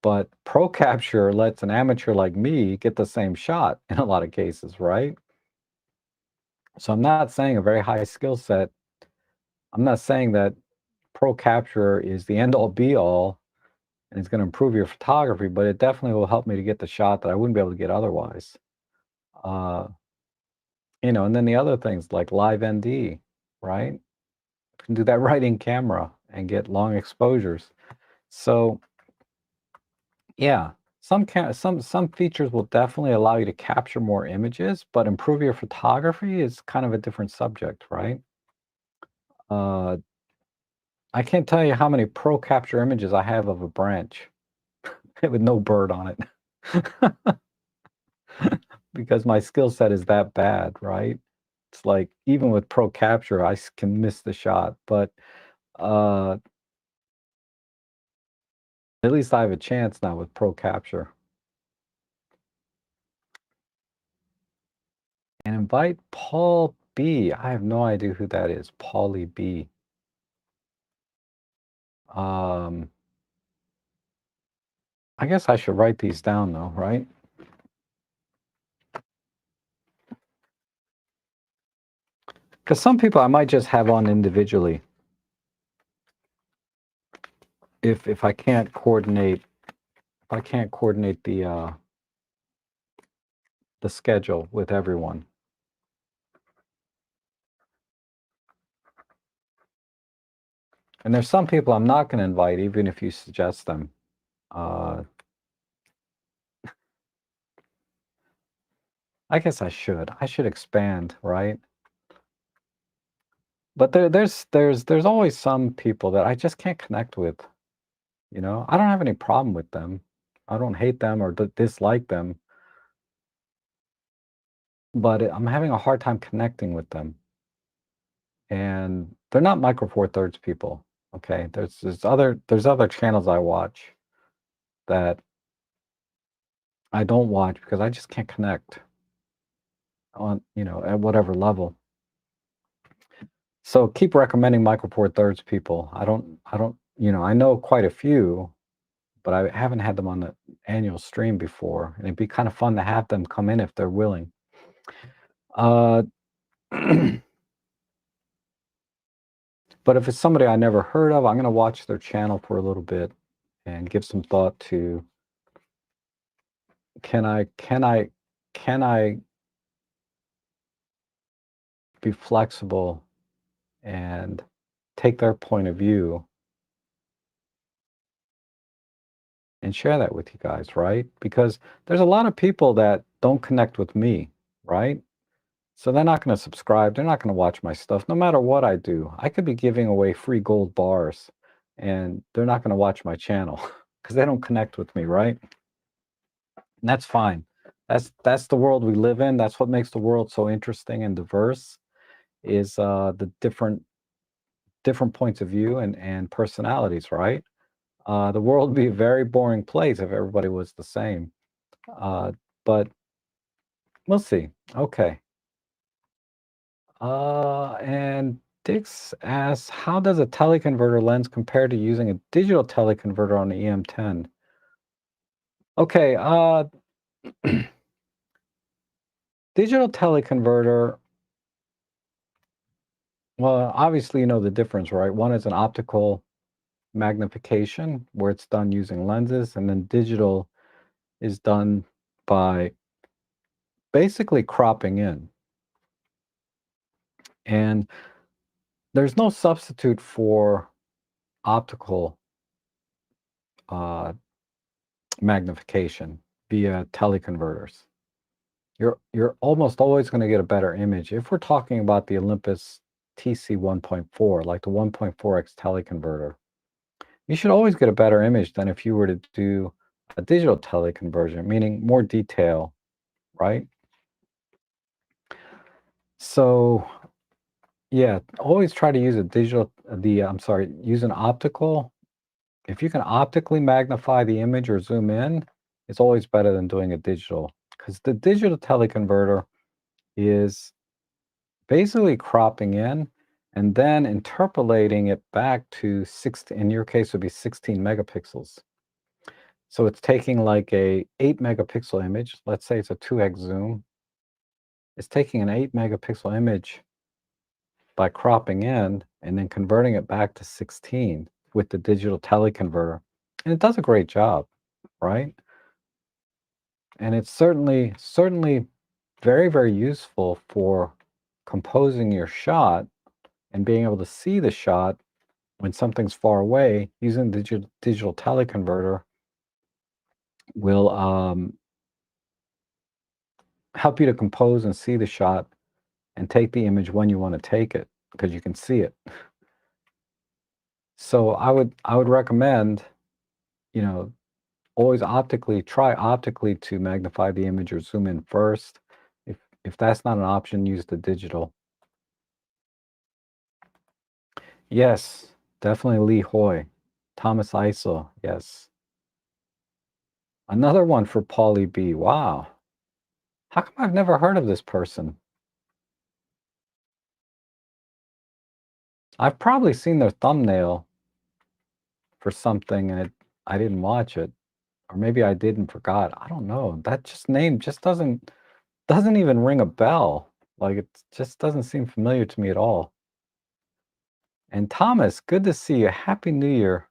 But pro capture lets an amateur like me get the same shot in a lot of cases, right? So I'm not saying a very high skill set. I'm not saying that pro capture is the end all be all and it's going to improve your photography, but it definitely will help me to get the shot that I wouldn't be able to get otherwise. Uh, and then the other things like live ND, right? Can do that right in camera and get long exposures. So yeah, some features will definitely allow you to capture more images, but improve your photography is kind of a different subject, right? Uh, I can't tell you how many pro capture images I have of a branch with no bird on it because my skill set is that bad, right? It's like even with pro capture, can miss the shot, but uh, at least I have a chance now with pro capture. And invite Paul B. I have no idea who that is. Pauly B. Um, I guess I should write these down though, right? Because some people I might just have on individually if I can't coordinate the schedule with everyone. And there's some people I'm not going to invite, even if you suggest them. Uh, I guess I should. I should expand, right? But there's always some people that I just can't connect with. You know, I don't have any problem with them. I don't hate them or dislike them, but I'm having a hard time connecting with them. And they're not Micro Four Thirds people. Okay, there's other channels I watch that I don't watch because I just can't connect on, at whatever level. So keep recommending Micro Four Thirds people. I know quite a few, but I haven't had them on the annual stream before, and it'd be kind of fun to have them come in if they're willing. Uh, but if it's somebody I never heard of, I'm going to watch their channel for a little bit and give some thought to can I be flexible and take their point of view and share that with you guys, right? Because there's a lot of people that don't connect with me, right? So they're not going to subscribe. They're not going to watch my stuff, no matter what I do. I could be giving away free gold bars, and they're not going to watch my channel because they don't connect with me, right? And that's fine. That's the world we live in. That's what makes the world so interesting and diverse. Is the different points of view and personalities, right? The world would be a very boring place if everybody was the same. But we'll see. Okay. And Dix asks, how does a teleconverter lens compare to using a digital teleconverter on the EM10? Okay, digital teleconverter, well, obviously you know the difference, right? One is an optical magnification where it's done using lenses, and then digital is done by basically cropping in. And there's no substitute for optical uh, magnification via teleconverters. You're almost always going to get a better image. If we're talking about the Olympus TC 1.4, like the 1.4x teleconverter, you should always get a better image than if you were to do a digital teleconversion, meaning more detail, right? So yeah, always try to use a digital, I'm sorry, use an optical. If you can optically magnify the image or zoom in, it's always better than doing a digital, because the digital teleconverter is basically cropping in and then interpolating it back to 16, in your case would be 16 megapixels. So it's taking like a 8 megapixel image, let's say it's a 2x zoom. It's taking an 8 megapixel image by cropping in and then converting it back to 16 with the digital teleconverter. And it does a great job, right? And it's certainly very, very useful for composing your shot and being able to see the shot when something's far away. Using digital teleconverter will help you to compose and see the shot and take the image when you want to take it because you can see it. So I would recommend, you know, always try optically to magnify the image or zoom in first. If that's not an option, use the digital. Yes, definitely Lee Hoy. Thomas Isel, yes. Another one for Pauly B. Wow. How come I've never heard of this person? I've probably seen their thumbnail for something and I didn't watch it, or maybe I did and forgot. I don't know. That just name just doesn't even ring a bell. Like it just doesn't seem familiar to me at all. And Thomas, good to see you. Happy New Year.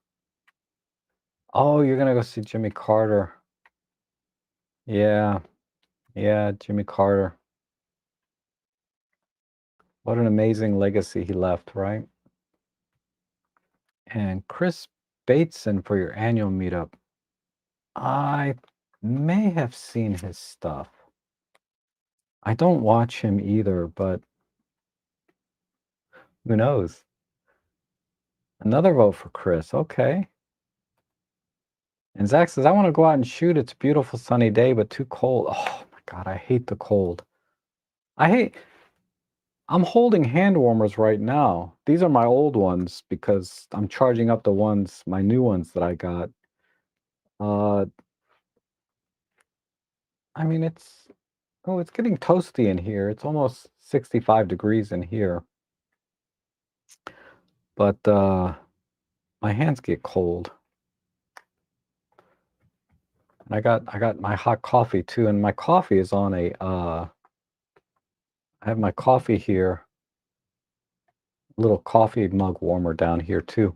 Oh, you're gonna go see Jimmy Carter. Yeah, yeah, Jimmy Carter. What an amazing legacy he left, right? And Chris Bateson for your annual meetup. I may have seen his stuff. I don't watch him either, but who knows? Another vote for Chris. Okay. And Zach says, I want to go out and shoot. It's a beautiful sunny day, but too cold. Oh my God, I hate the cold. I hate, I'm holding hand warmers right now. These are my old ones because I'm charging up the ones, my new ones that I got. Uh, I mean, it's getting toasty in here. It's almost 65 degrees in here. But my hands get cold. And I got my hot coffee too, and my coffee is on a I have my coffee here, a little coffee mug warmer down here too.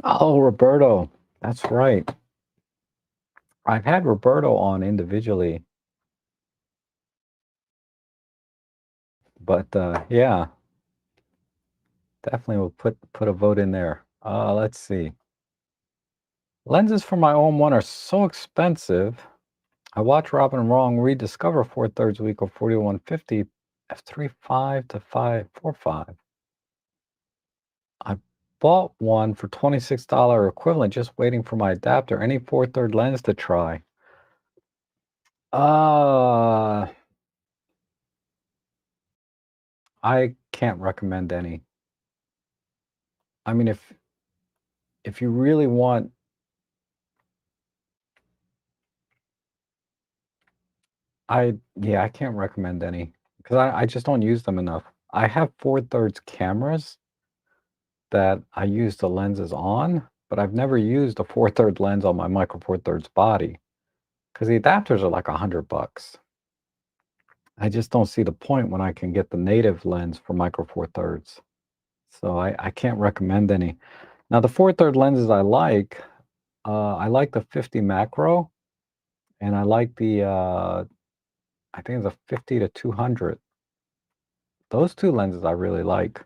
Oh, Roberto. That's right. I've had Roberto on individually, but yeah, definitely will put a vote in there. Let's see. Lenses for my own one are so expensive. I watch Robin Wrong rediscover 4/3 week of 4150 f3.5 to 5.45. I bought one for $26 equivalent, just waiting for my adapter. Any 4/3 lens to try? Uh, I can't recommend any. I mean, if you really want, yeah, I can't recommend any because I just don't use them enough. I have 4/3 cameras that I use the lenses on, but I've never used a 4/3 lens on my Micro Four Thirds body because the adapters are like $100. I just don't see the point when I can get the native lens for Micro Four Thirds. So I can't recommend any. Now the 4/3 lenses I like the 50 macro, and I like the I think it's a 50 to 200. Those two lenses I really like.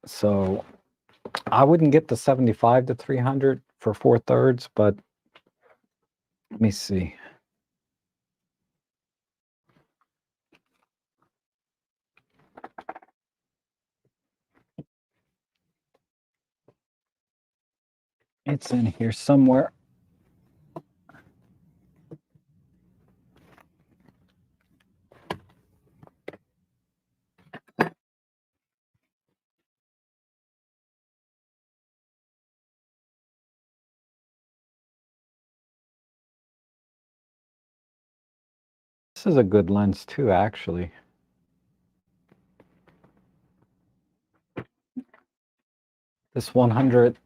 So I wouldn't get the 75 to 300 for 4/3, but let me see. It's in here somewhere. This is a good lens too, actually. This 100,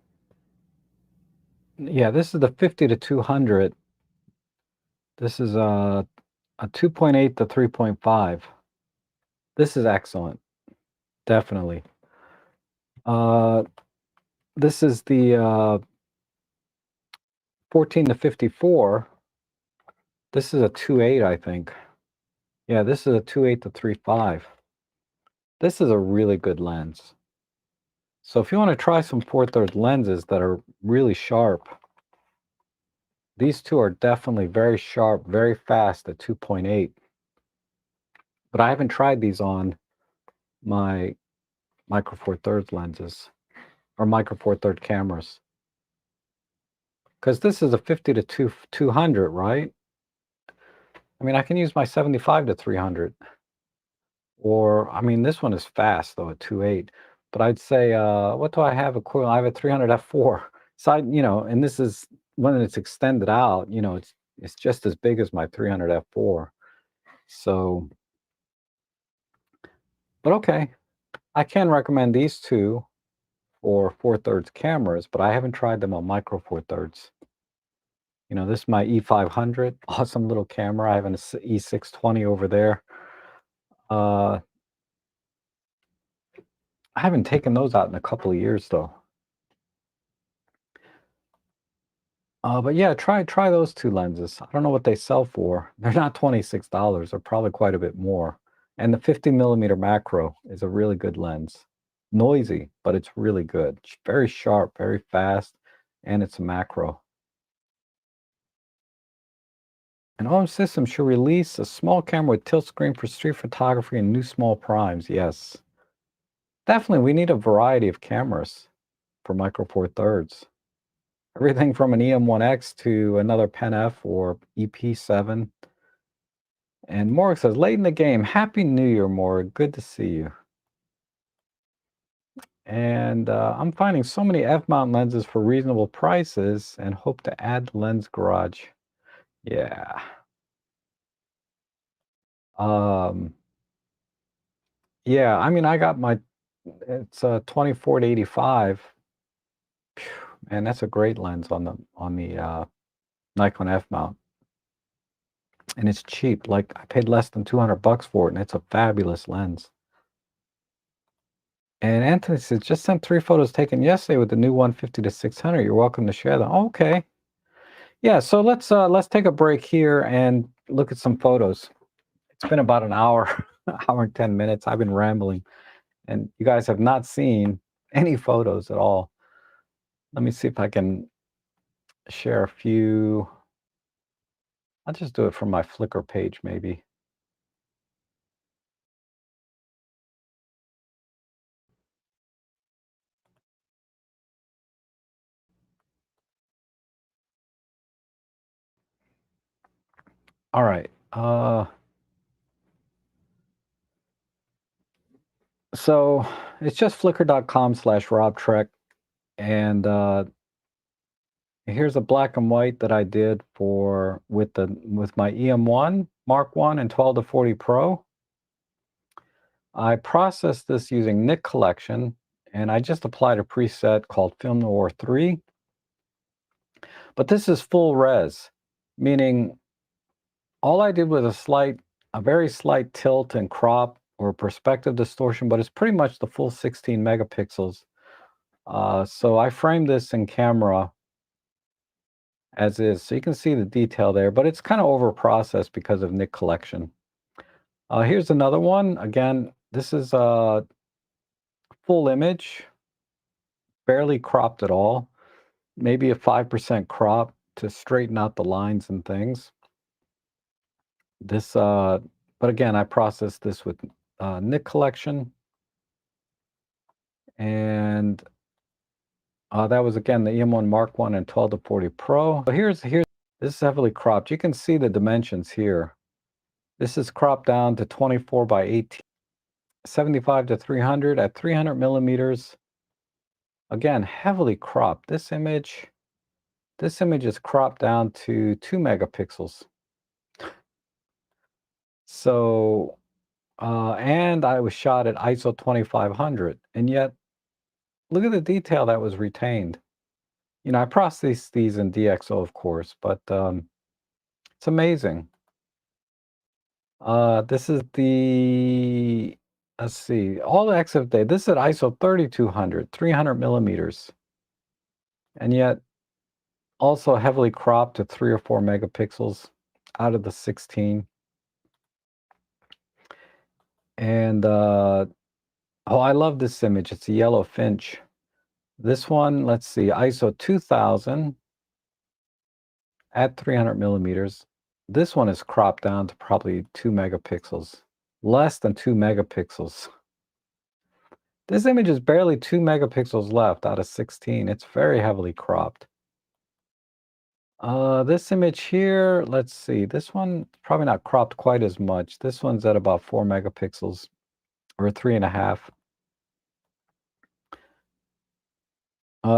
yeah, this is the 50 to 200. This is a 2.8 to 3.5. This is excellent, definitely. Uh, this is the 14 to 54. This is a 2.8, I think. Yeah, this is a 2.8 to 3.5. This is a really good lens. So if you want to try some 4/3 lenses that are really sharp, these two are definitely very sharp, very fast at 2.8. But I haven't tried these on my Micro Four Thirds lenses or Micro Four Third cameras. Because this is a 50 to 200, right? I mean, I can use my 75 to 300. Or, I mean, this one is fast though at 2.8. But I'd say, what do I have equivalent? I have a 300 f4. So and this is when it's extended out, it's It's just as big as my 300 f4. So, but okay, I can recommend these two for 4/3 cameras, but I haven't tried them on micro 4/3. This is my E500, awesome little camera. I have an E620 over there. I haven't taken those out in a couple of years though. But yeah, try those two lenses. I don't know what they sell for. They're not $26. They're probably quite a bit more. And the 50mm macro is a really good lens. Noisy, but it's really good. It's very sharp, very fast, and it's a macro. An OM system should release a small camera with tilt screen for street photography and new small primes. Yes. Definitely, we need a variety of cameras for Micro Four Thirds. Everything from an EM1X to another Pen F or EP7. And Morg says, late in the game, Happy New Year, Morg. Good to see you. And I'm finding so many F-mount lenses for reasonable prices and hope to add the Lens Garage. Yeah. Yeah, I mean, I got it's a 24 to 85. Man, that's a great lens on the Nikon F mount. And it's cheap. Like I paid less than 200 bucks for it, and it's a fabulous lens. And Anthony says, just sent 3 photos taken yesterday with the new 150 to 600. You're welcome to share them. Okay. Yeah, so let's take a break here and look at some photos. It's been about an hour, hour and 10 minutes. I've been rambling, and you guys have not seen any photos at all. Let me see if I can share a few. I'll just do it from my Flickr page, maybe. All right. So it's just flickr.com/robtrek, and here's a black and white that I did with my EM1 Mark 1 and 12 to 40 Pro. I processed this using Nik Collection, and I just applied a preset called Film Noir 3. But this is full res, meaning all I did was a very slight tilt and crop or perspective distortion, but it's pretty much the full 16 megapixels. So I framed this in camera as is, so you can see the detail there, but it's kind of over processed because of Nik Collection. Here's another one. Again, this is a full image, barely cropped at all, maybe a 5% crop to straighten out the lines and things. But again, I processed this with Nik Collection, and that was again the EM1 Mark 1 and 12 to 40 Pro. So here's this is heavily cropped. You can see the dimensions here. This is cropped down to 24 by 18, 75 to 300 at 300 millimeters. Again, heavily cropped. This image is cropped down to 2 megapixels. So, and I was shot at ISO 2500, and yet look at the detail that was retained. I processed these in DxO, of course, but it's amazing. This is let's see, all the EXIF data. This is at ISO 3200, 300 millimeters, and yet also heavily cropped to 3 or 4 megapixels out of the 16. And oh, I love this image. It's a yellow finch. This one, let's see, ISO 2000 at 300 millimeters. This one is cropped down to probably 2 megapixels, less than 2 megapixels. This image is barely 2 megapixels left out of 16. It's very heavily cropped. This image here, let's see. This one probably not cropped quite as much. This one's at about 4 megapixels or 3.5.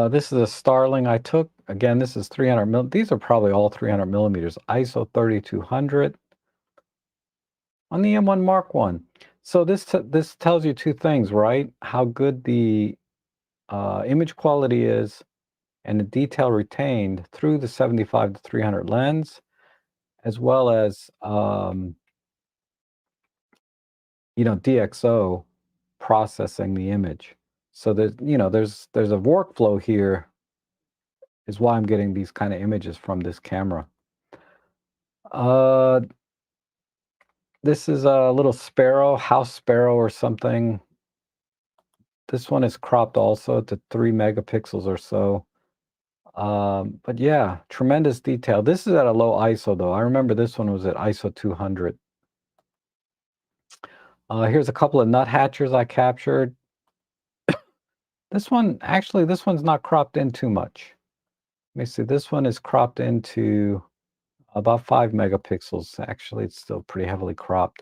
This is a Starling I took. Again, this is 300 mil. These are probably all 300 millimeters. ISO 3200 on the M1 Mark One. So this tells you two things, right? How good the image quality is and the detail retained through the 75 to 300 lens, as well as DxO processing the image. So there's a workflow here is why I'm getting these kind of images from this camera. Uh, this is a little sparrow, house sparrow or something. This one is cropped also to 3 megapixels or so. But yeah, tremendous detail. This is at a low ISO though. I remember this one was at ISO 200. Here's a couple of nuthatchers I captured. This one's not cropped in too much. Let me see, this one is cropped into about 5 megapixels. Actually, it's still pretty heavily cropped.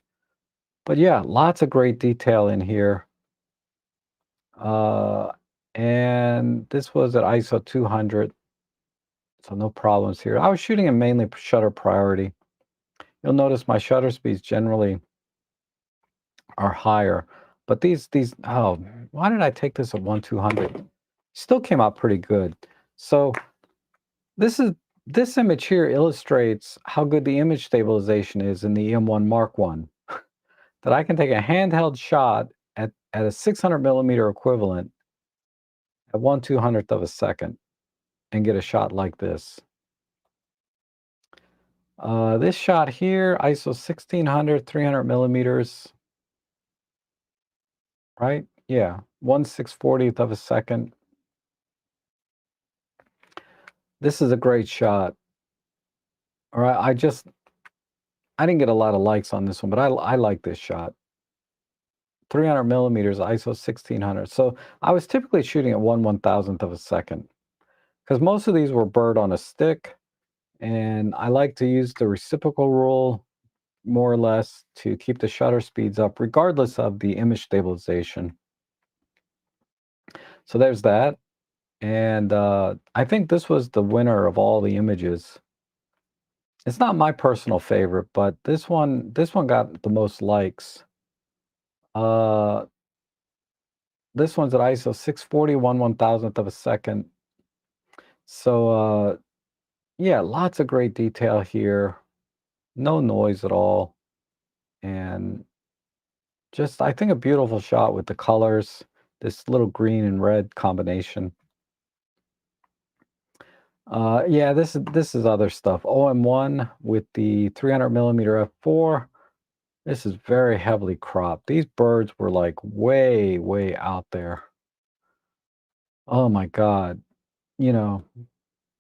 But yeah, lots of great detail in here. Uh, and this was at ISO 200, so no problems here. I was shooting in mainly shutter priority. You'll notice my shutter speeds generally are higher, but oh, why did I take this at 1/200? Still came out pretty good. So this image here illustrates how good the image stabilization is in the M1 Mark One. That I can take a handheld shot at a 600 millimeter equivalent at 1/200th of a second and get a shot like this. This shot here, ISO 1600, 300 millimeters, right? Yeah, 1/640th of a second. This is a great shot. All right, I didn't get a lot of likes on this one, but I like this shot. 300 millimeters, ISO 1600. So I was typically shooting at 1/1000th of a second because most of these were bird on a stick. And I like to use the reciprocal rule more or less to keep the shutter speeds up regardless of the image stabilization. So there's that. And I think this was the winner of all the images. It's not my personal favorite, but this one got the most likes. Uh, this one's at ISO 640, 1/1000th of a second. So yeah, lots of great detail here. No noise at all. And just, I think, a beautiful shot with the colors, this little green and red combination. Yeah, this is other stuff. OM1 with the 300 millimeter f4. This is very heavily cropped. These birds were like way, way out there. Oh my God. You know,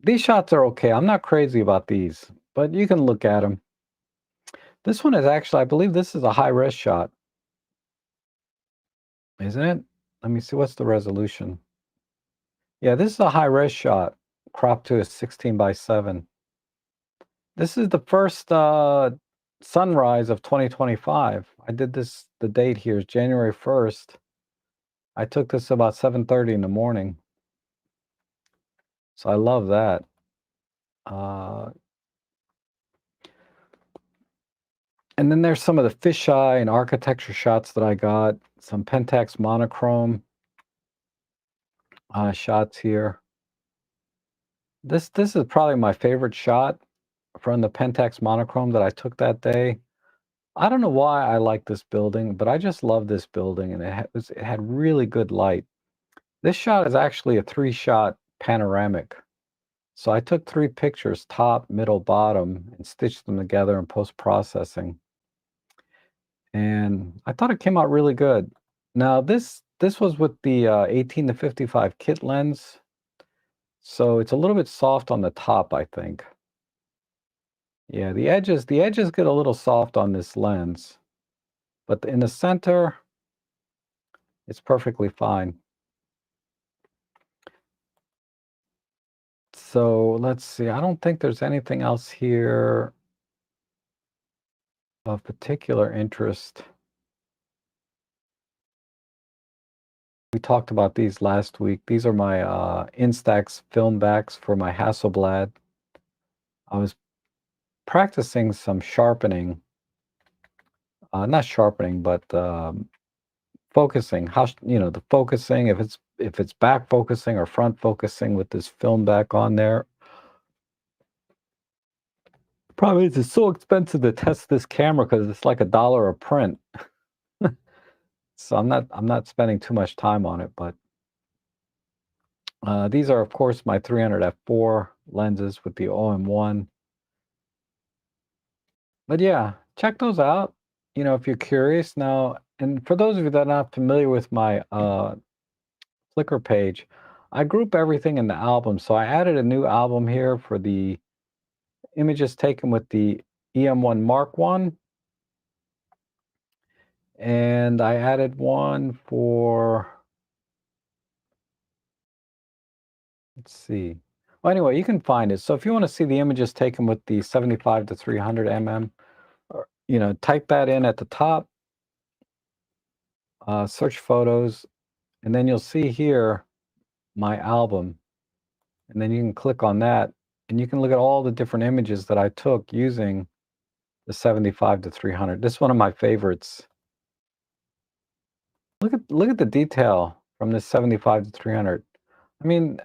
these shots are okay. I'm not crazy about these, but you can look at them. This one is actually, I believe this is a high res shot, isn't it? Let me see, what's the resolution? Yeah, this is a high res shot, cropped to a 16:7. This is the first sunrise of 2025. I did this, the date here is January 1st. I took this about 7:30 in the morning. So I love that. Uh, and then there's some of the fisheye and architecture shots that I got. Some Pentax monochrome shots here. This is probably my favorite shot from the Pentax monochrome that I took that day. I don't know why I like this building, but I just love this building, and it had really good light. This shot is actually a 3-shot panoramic. So I took 3 pictures, top, middle, bottom, and stitched them together in post-processing. And I thought it came out really good. Now this was with the 18 to 55 kit lens, so it's a little bit soft on the top, I think. Yeah, the edges get a little soft on this lens, but in the center, it's perfectly fine. So let's see, I don't think there's anything else here of particular interest. we talked about these last week. These are my Instax film backs for my Hasselblad. I was practicing some sharpening, not sharpening, but focusing. The focusing, if it's back focusing or front focusing with this film back on there. Problem is, it's so expensive to test this camera because it's like $1 a print. So I'm not spending too much time on it, but these are, of course, my 300 f4 lenses with the OM1. But yeah, check those out, if you're curious. Now, and for those of you that are not familiar with my Flickr page, I group everything in the album. So I added a new album here for the images taken with the EM1 Mark 1, and I added one for, let's see. Well, anyway, you can find it. So if you want to see the images taken with the 75 to 300 mm, or, type that in at the top, search photos, and then you'll see here my album. And then you can click on that, and you can look at all the different images that I took using the 75 to 300. This is one of my favorites. Look at the detail from this 75 to 300. I mean,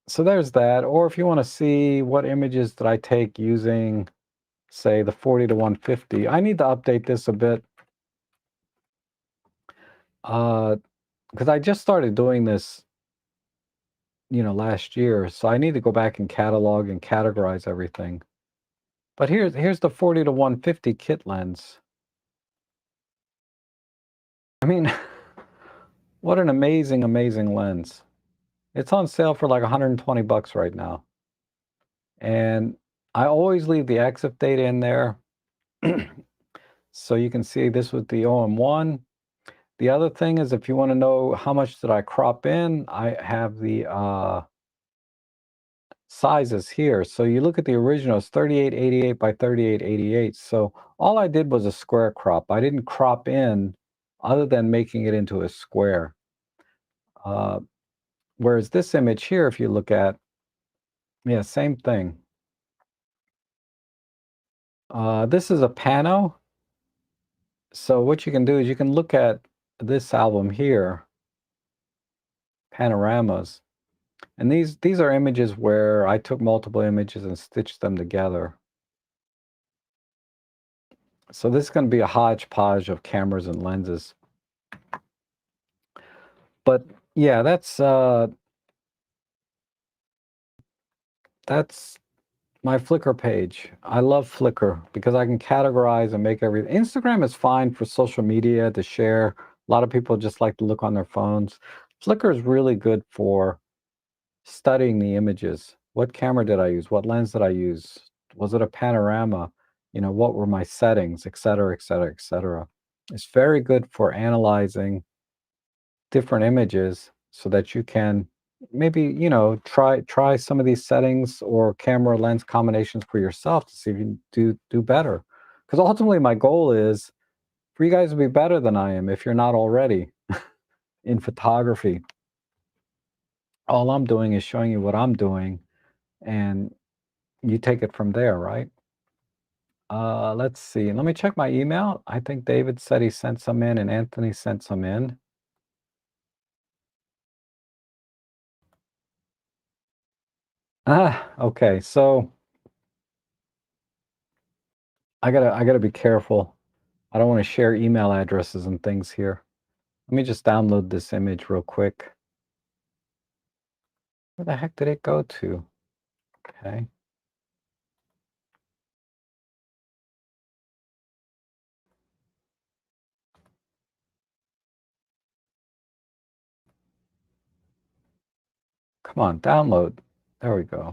so there's that. Or if you want to see what images that I take using, say, the 40 to 150, I need to update this a bit because I just started doing this, last year. So I need to go back and catalog and categorize everything. But here's the 40 to 150 kit lens. I mean, what an amazing, amazing lens. It's on sale for like 120 bucks right now. And I always leave the EXIF data in there. So you can see this with the OM1. The other thing is, if you want to know how much did I crop in, I have the sizes here. So you look at the original, it's 3888 by 3888. So all I did was a square crop. I didn't crop in other than making it into a square. Uh, Whereas this image here, if you look at, yeah, same thing. This is a pano. So what you can do is you can look at this album here, panoramas. And these are images where I took multiple images and stitched them together. So this is going to be a hodgepodge of cameras and lenses. But yeah, that's my Flickr page. I love Flickr because I can categorize and make everything. Instagram is fine for social media to share. A lot of people just like to look on their phones. Flickr is really good for studying the images. What camera did I use? What lens did I use? Was it a panorama? What were my settings, et cetera, et cetera, et cetera. It's very good for analyzing different images so that you can maybe, try some of these settings or camera lens combinations for yourself to see if you can do better. Because ultimately my goal is for you guys to be better than I am if you're not already in photography. All I'm doing is showing you what I'm doing, and you take it from there, right? Let's see. Let me check my email. I think David said he sent some in and Anthony sent some in. Okay. So I gotta be careful. I don't want to share email addresses and things here. Let me just download this image real quick. Where the heck did it go to? Okay. Come on, download. There we go.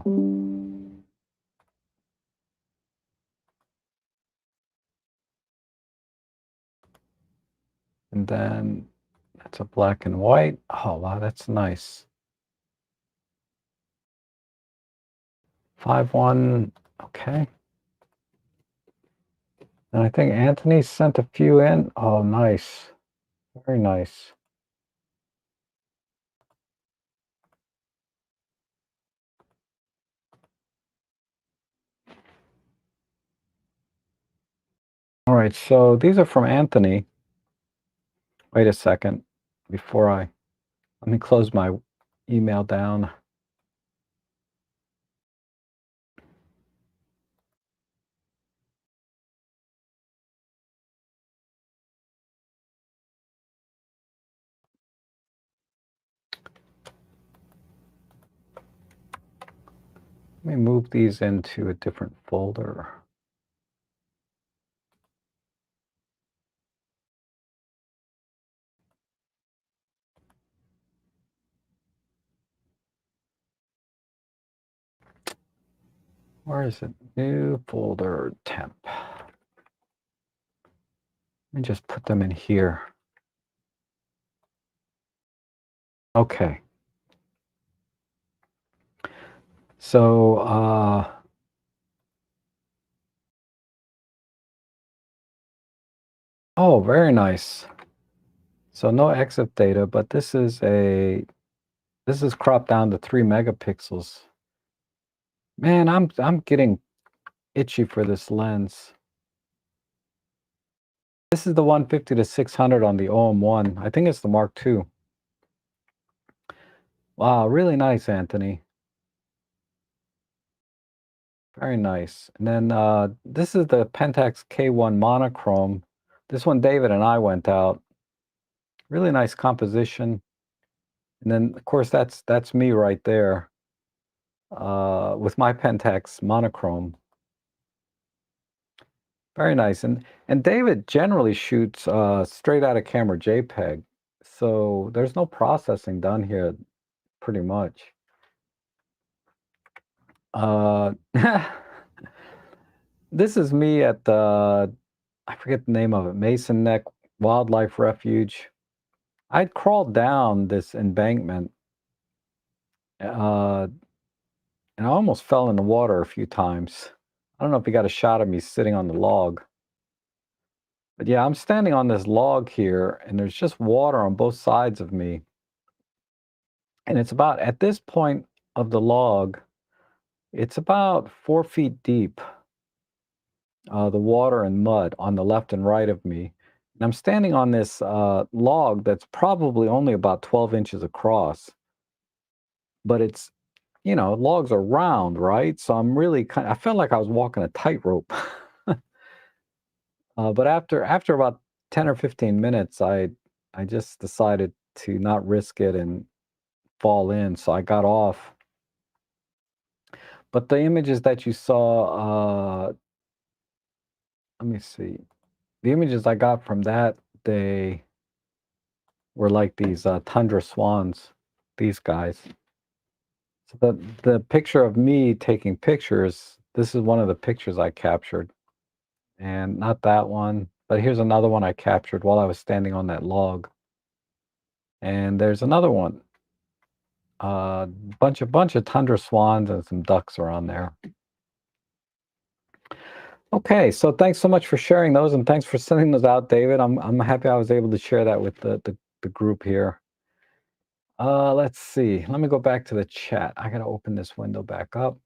And then that's a black and white. Oh, wow, that's nice. 5-1. Okay. And I think Anthony sent a few in. Oh, nice. Very nice. right, so these are from Anthony. Wait a second before let me close my email down. Let me move these into a different folder. Where is it? New folder, temp. Let me just put them in here. Okay. So, oh, very nice. So no EXIF data, but this is cropped down to 3 megapixels. Man, I'm getting itchy for this lens. This is the 150 to 600 on the OM1. I think it's the Mark II. Wow, really nice, Anthony. Very nice. And then this is the Pentax K1 monochrome. This one, David and I went out. Really nice composition. And then, of course, that's me right there with my Pentax monochrome. Very nice. And David generally shoots straight out of camera JPEG. So there's no processing done here, pretty much. Uh, this is me at the, I forget the name of it, Mason Neck Wildlife Refuge. I'd crawled down this embankment uh, and I almost fell in the water a few times. I don't know if you got a shot of me sitting on the log. But yeah, I'm standing on this log here and there's just water on both sides of me. And it's about, at this point of the log, it's about 4 feet deep, the water and mud on the left and right of me. And I'm standing on this log that's probably only about 12 inches across, but it's, logs are round, right? So I'm really I felt like I was walking a tightrope. But after about 10 or 15 minutes, I just decided to not risk it and fall in, so I got off. But the images that you saw, let me see. The images I got from that day were like these tundra swans, these guys. So the picture of me taking pictures, this is one of the pictures I captured. And not that one, but here's another one I captured while I was standing on that log. And there's another one. Bunch of tundra swans and some ducks around there. Okay, so thanks so much for sharing those, and thanks for sending those out, David. I'm happy I was able to share that with the group here. Let's see. Let me go back to the chat. I gotta open this window back up.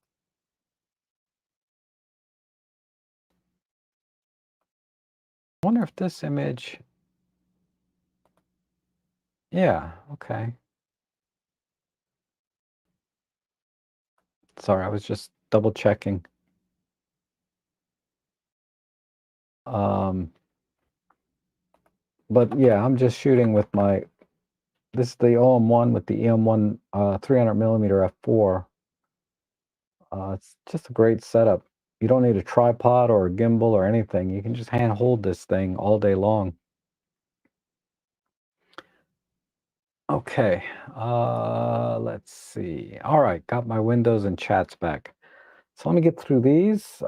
I wonder if this image. Yeah. Okay. Sorry, I was just double checking. Um, but yeah, I'm just shooting with my. This is the OM1 with the EM1 300 millimeter f4. It's just a great setup. You don't need a tripod or a gimbal or anything. You can just hand hold this thing all day long. Okay, let's see. All right, got my windows and chats back. So let me get through these.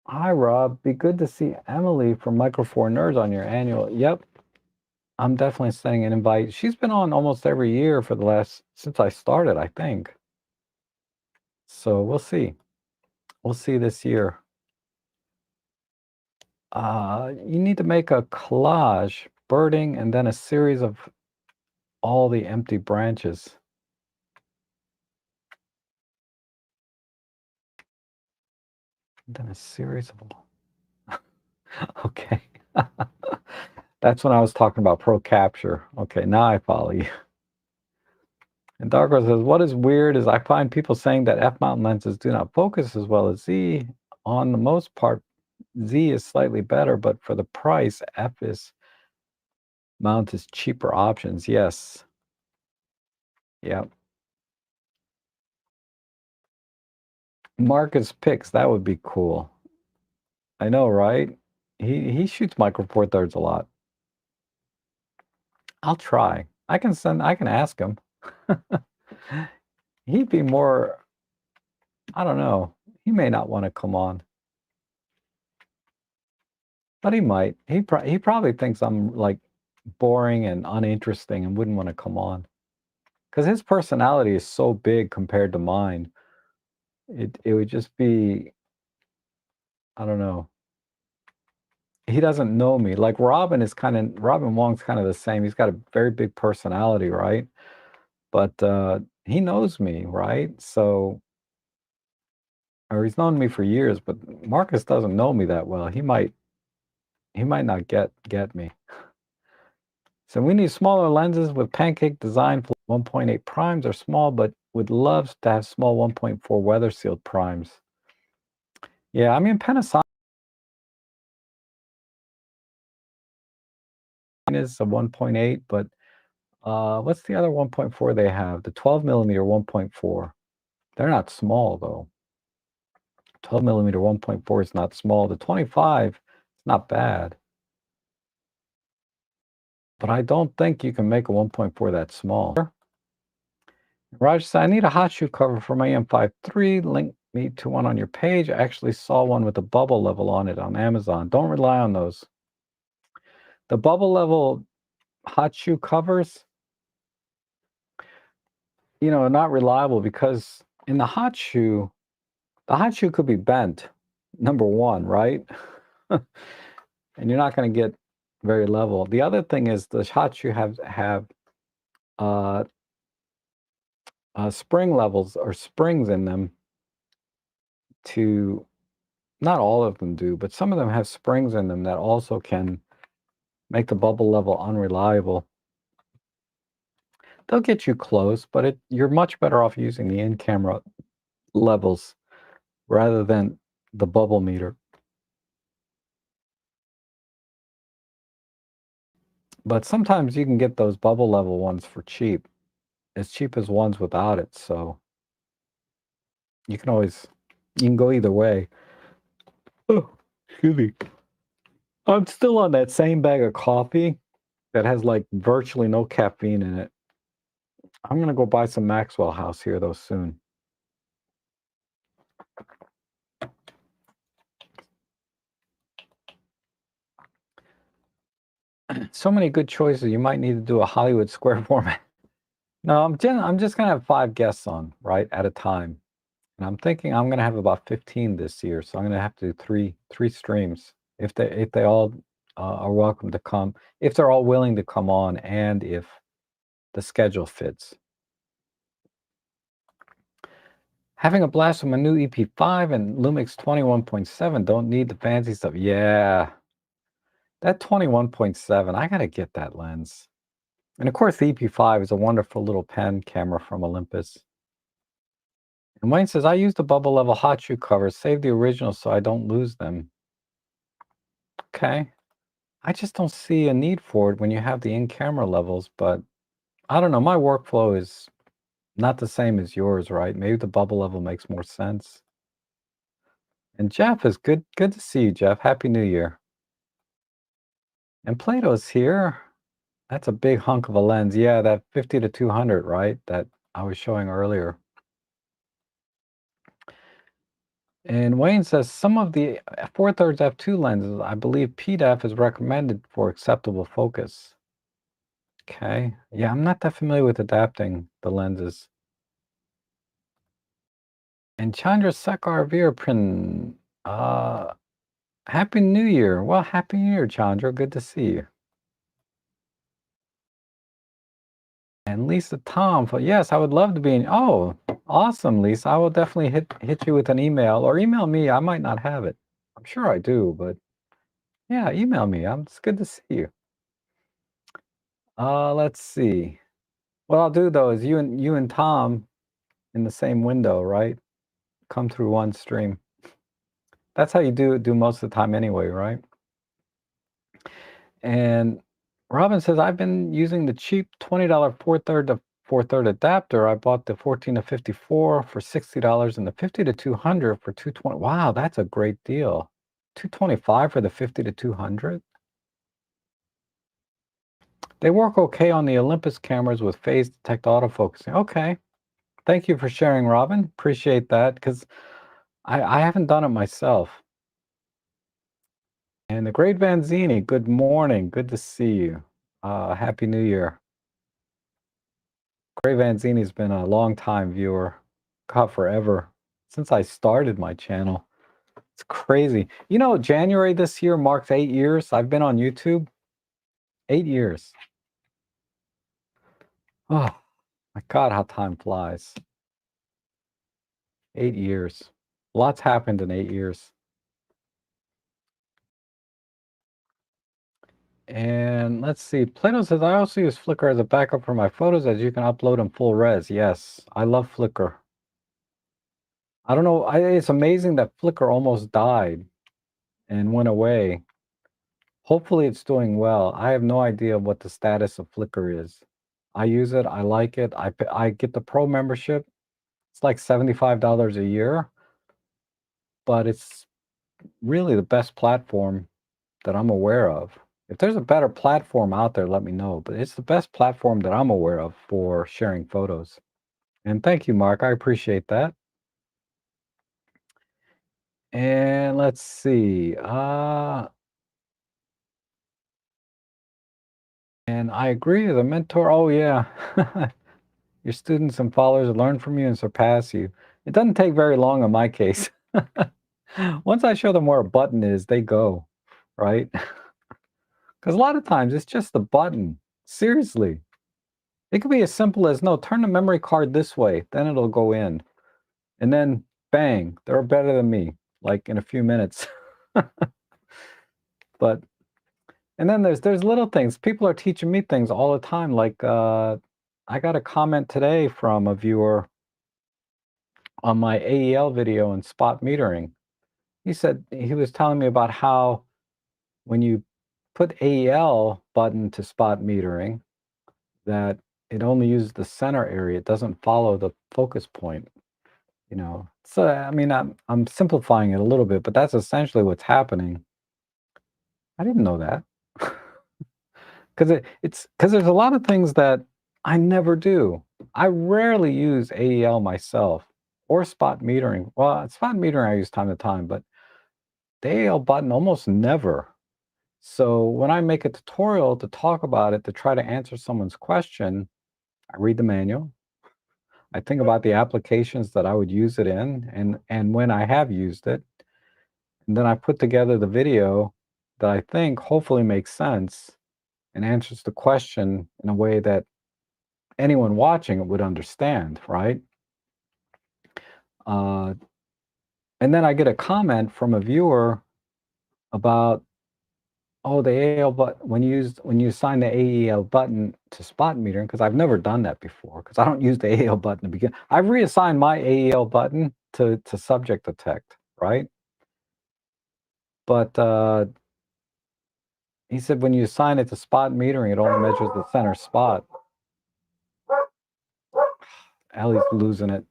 Hi, Rob. Be good to see Emily from Micro Four Nerds on your annual. Yep, I'm definitely sending an invite. She's been on almost every year for the last, since I started, I think. So we'll see. We'll see this year. You need to make a collage, birding, and then a series of all the empty branches. then a series of okay. That's when I was talking about pro capture. Okay, now I follow you. And Darko says, what is weird is I find people saying that f-mount lenses do not focus as well as Z. On the most part, Z is slightly better, but for the price, F is mount is cheaper options. Yes. Yep. Marcus Picks, that would be cool. I know, right? He shoots micro four thirds a lot. I'll try. I can ask him. He'd be more, I don't know. He may not want to come on, but he might. He probably thinks I'm like boring and uninteresting and wouldn't want to come on. Because his personality is so big compared to mine. It would just be, I don't know. He doesn't know me. Like Robin Wong's kind of the same. He's got a very big personality, right? But he knows me, right? So, or he's known me for years, but Marcus doesn't know me that well. He might not get me. So we need smaller lenses with pancake design. 1.8 primes are small, but would love to have small 1.4 weather sealed primes. Yeah, I mean Panasonic is a 1.8, but what's the other 1.4 they have? The 12 millimeter 1.4. They're not small though. 12 millimeter 1.4 is not small. The 25 is not bad. But I don't think you can make a 1.4 that small. Raj said, I need a hot shoe cover for my M5 III. Link me to one on your page. I actually saw one with a bubble level on it on Amazon. Don't rely on those. The bubble level hot shoe covers, not reliable because in the hot shoe could be bent, number one, right? And you're not going to get very level. The other thing is the hot shoe have uh, spring levels or springs in them to, not all of them do, but some of them have springs in them that also can make the bubble level unreliable. They'll get you close, but you're much better off using the in-camera levels rather than the bubble meter. But sometimes you can get those bubble level ones for cheap, as cheap as ones without it. So you can go either way. Oh, excuse me. I'm still on that same bag of coffee that has like virtually no caffeine in it. I'm gonna go buy some Maxwell House here though soon. So many good choices. You might need to do a Hollywood Square format. No, I'm just gonna have 5 guests on, right, at a time. And I'm thinking I'm gonna have about 15 this year, so I'm gonna have to do three streams if they all are welcome to come, if they're all willing to come on, and if the schedule fits. Having a blast with my new EP5 and Lumix 21.7. Don't need the fancy stuff. Yeah, that 21.7. I gotta get that lens. And of course, the EP5 is a wonderful little pen camera from Olympus. And Wayne says, I use the bubble level hot shoe covers, save the original so I don't lose them. Okay. I just don't see a need for it when you have the in-camera levels, but I don't know. My workflow is not the same as yours, right? Maybe the bubble level makes more sense. And Jeff is good to see you, Jeff. Happy New Year. And Plato's here. That's a big hunk of a lens. Yeah, that 50 to 200, right? That I was showing earlier. And Wayne says some of the 4/3 f2 lenses, I believe PDAF is recommended for acceptable focus. Okay. Yeah, I'm not that familiar with adapting the lenses. And Chandra Sekar Veerapin, Happy New Year. Well, Happy New Year, Chandra. Good to see you. And Lisa Tom, yes, I would love to be in. Oh, Awesome, Lisa. I will definitely hit you with an email or email me. I might not have it. I'm sure I do, but yeah, email me. It's good to see you. Let's see. What I'll do though is you and Tom in the same window, right? Come through one stream. That's how you do most of the time anyway, right? And Robin says, I've been using the cheap $20 4/3 to 4/3 adapter. I bought the 14 to 54 for $60 and the 50 to 200 for 220. Wow, that's a great deal. 225 for the 50 to 200. They work okay on the Olympus cameras with phase detect autofocusing. Okay. Thank you for sharing, Robin. Appreciate that because I haven't done it myself. And the great Vanzini, good morning. Good to see you. Happy New Year. Gray Vanzini's been a long time viewer. God, forever. Since I started my channel. It's crazy. You know, January this year marks 8 years. I've been on YouTube. 8 years. Oh, my God, how time flies. 8 years. Lots happened in 8 years. And let's see. Plato says, I also use Flickr as a backup for my photos as you can upload in full res. Yes, I love Flickr. I don't know. It's amazing that Flickr almost died and went away. Hopefully it's doing well. I have no idea what the status of Flickr is. I use it. I like it. I get the pro membership. It's like $75 a year, but it's really the best platform that I'm aware of. If there's a better platform out there, let me know. But it's the best platform that I'm aware of for sharing photos. And thank you, Mark. I appreciate that. And let's see. And I agree, the mentor. Oh, yeah. Your students and followers learn from you and surpass you. It doesn't take very long in my case. Once I show them where a button is, they go, right? Because a lot of times it's just the button. Seriously. It could be as simple as, no, turn the memory card this way, then it'll go in. And then bang, they're better than me, like in a few minutes. But and then there's little things. People are teaching me things all the time. Like I got a comment today from a viewer on my AEL video and spot metering. He said he was telling me about how when you put AEL button to spot metering, that it only uses the center area. It doesn't follow the focus point. You know, so I mean, I'm simplifying it a little bit, but that's essentially what's happening. I didn't know that because it's because there's a lot of things that I never do. I rarely use AEL myself or spot metering. Well, spot metering I use time to time, but the AEL button almost never. So when I make a tutorial to talk about it to try to answer someone's question, I read the manual. I think about the applications that I would use it in and when I have used it. And then I put together the video that I think hopefully makes sense and answers the question in a way that anyone watching it would understand, right? Uh, and then I get a comment from a viewer about, oh, the AEL button when you assign the AEL button to spot metering, because I've never done that before, because I don't use the AEL button to begin. I've reassigned my AEL button to subject detect, right? But he said when you assign it to spot metering, it only measures the center spot. Ellie's losing it.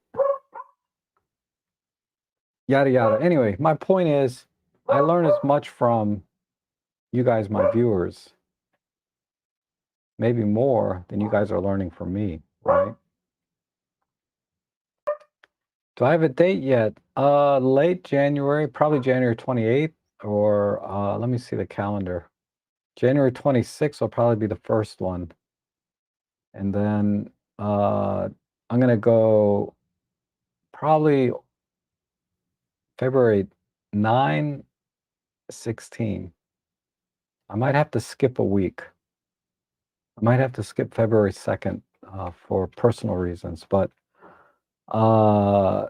Yada yada. Anyway, my point is, I learn as much from you guys, my viewers, maybe more than you guys are learning from me, right? Do I have a date yet? Late January, probably January 28th, or let me see the calendar. January 26th will probably be the first one. And then I'm gonna go probably February 9, 16. I might have to skip a week. I might have to skip February 2nd for personal reasons, but Uh,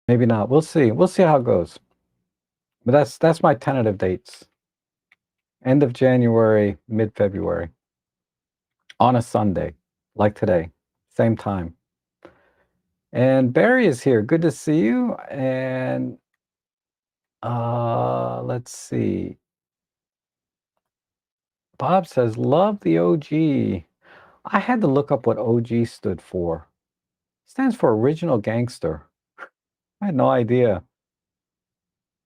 maybe not. We'll see. We'll see how it goes. But that's my tentative dates. End of January, mid-February, on a Sunday, like today, same time. And Barry is here. Good to see you. And let's see. Bob says, love the OG. I had to look up what OG stood for. Stands for original gangster. I had no idea.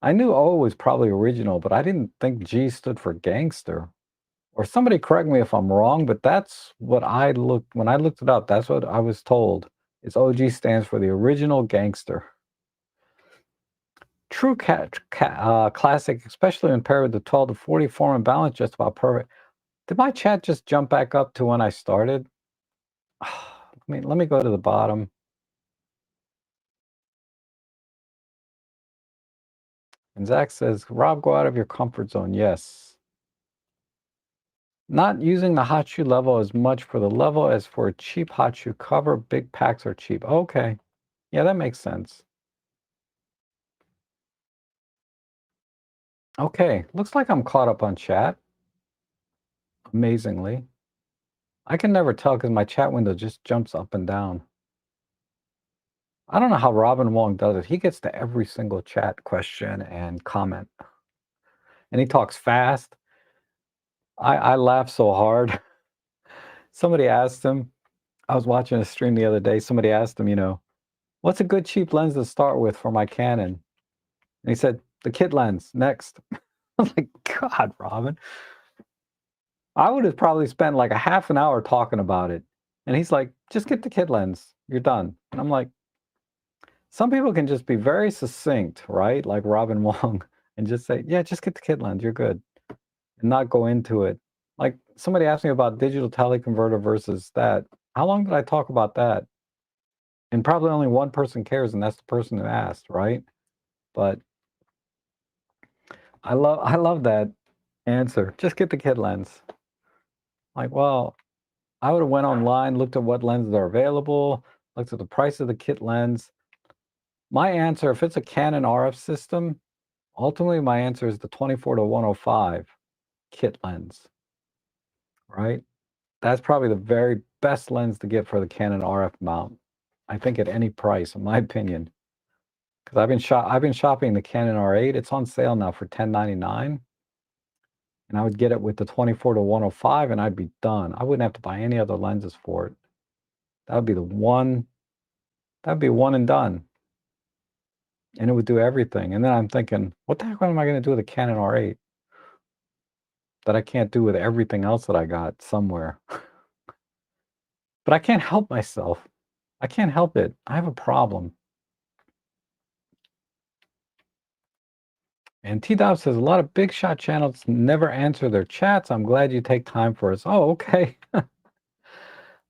I knew O was probably original, but I didn't think G stood for gangster. Or somebody correct me if I'm wrong, but that's what I looked when I looked it up. That's what I was told. Is OG stands for the original gangster. True classic, especially when paired with the 12 to 40 form and balance, just about perfect. Did my chat just jump back up to when I started? Let me go to the bottom. And Zach says, Rob, go out of your comfort zone. Yes. Not using the hot shoe level as much for the level as for a cheap hot shoe cover. Big packs are cheap. Okay. Yeah, that makes sense. Okay. Looks like I'm caught up on chat. Amazingly. I can never tell because my chat window just jumps up and down. I don't know how Robin Wong does it. He gets to every single chat question and comment. And he talks fast. I laugh so hard. Somebody asked him, I was watching a stream the other day. Somebody asked him, what's a good cheap lens to start with for my Canon? And he said, the kit lens, next. I was like, God, Robin. I would have probably spent like a half an hour talking about it. And he's like, just get the kit lens. You're done. And I'm like, some people can just be very succinct, right? Like Robin Wong, and just say, yeah, just get the kit lens. You're good. And not go into it. Like somebody asked me about digital teleconverter versus that. How long did I talk about that? And probably only one person cares, and that's the person who asked, right? But I love that answer. Just get the kit lens. Like, well, I would have went online, looked at what lenses are available, looked at the price of the kit lens. My answer, if it's a Canon RF system, ultimately my answer is the 24 to 105 kit lens, right? That's probably the very best lens to get for the Canon RF mount. I think at any price, in my opinion. Because I've been shopping the Canon R8. It's on sale now for $10.99. And I would get it with the 24 to 105 and I'd be done. I wouldn't have to buy any other lenses for it. That would be the one, that'd be one and done. And it would do everything. And then I'm thinking, what the heck am I going to do with a Canon R8 that I can't do with everything else that I got somewhere? But I can't help myself. I can't help it. I have a problem. And T-Dot says, a lot of big shot channels never answer their chats. I'm glad you take time for us. Oh, okay.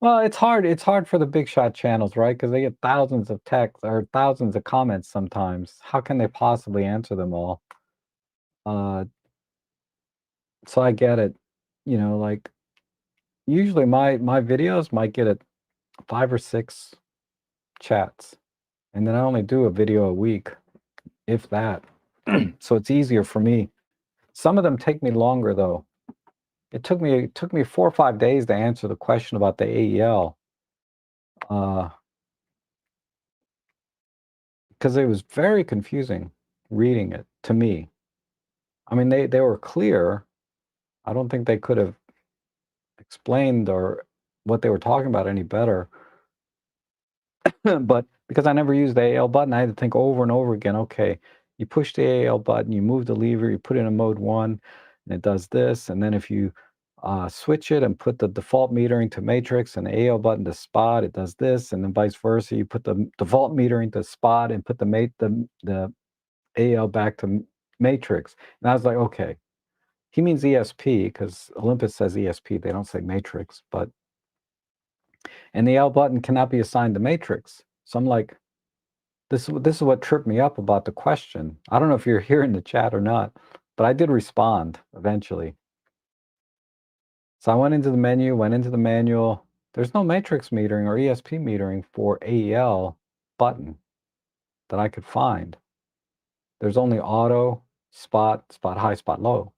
Well, it's hard. It's hard for the big shot channels, right? Because they get thousands of texts or thousands of comments sometimes. How can they possibly answer them all? Uh, so I get it. Like usually my videos might get it 5 or 6 chats, and then I only do a video a week, if that. So it's easier for me. Some of them take me longer though. It took me 4 or 5 days to answer the question about the AEL. Because it was very confusing reading it to me. I mean, they were clear. I don't think they could have explained or what they were talking about any better. But because I never used the AL button, I had to think over and over again. Okay, you push the AL button, you move the lever, you put it in mode 1, and it does this. And then if you switch it and put the default metering to matrix and the AL button to spot, it does this, and then vice versa. You put the default metering to spot and put the AL back to matrix. And I was like, okay, he means ESP because Olympus says ESP. They don't say matrix, and the L button cannot be assigned to matrix. So I'm like, this is what tripped me up about the question. I don't know if you're here in the chat or not, but I did respond eventually. So I went into the menu, went into the manual, There's no matrix metering or ESP metering for AEL button that I could find. There's only auto, spot, spot high, spot low.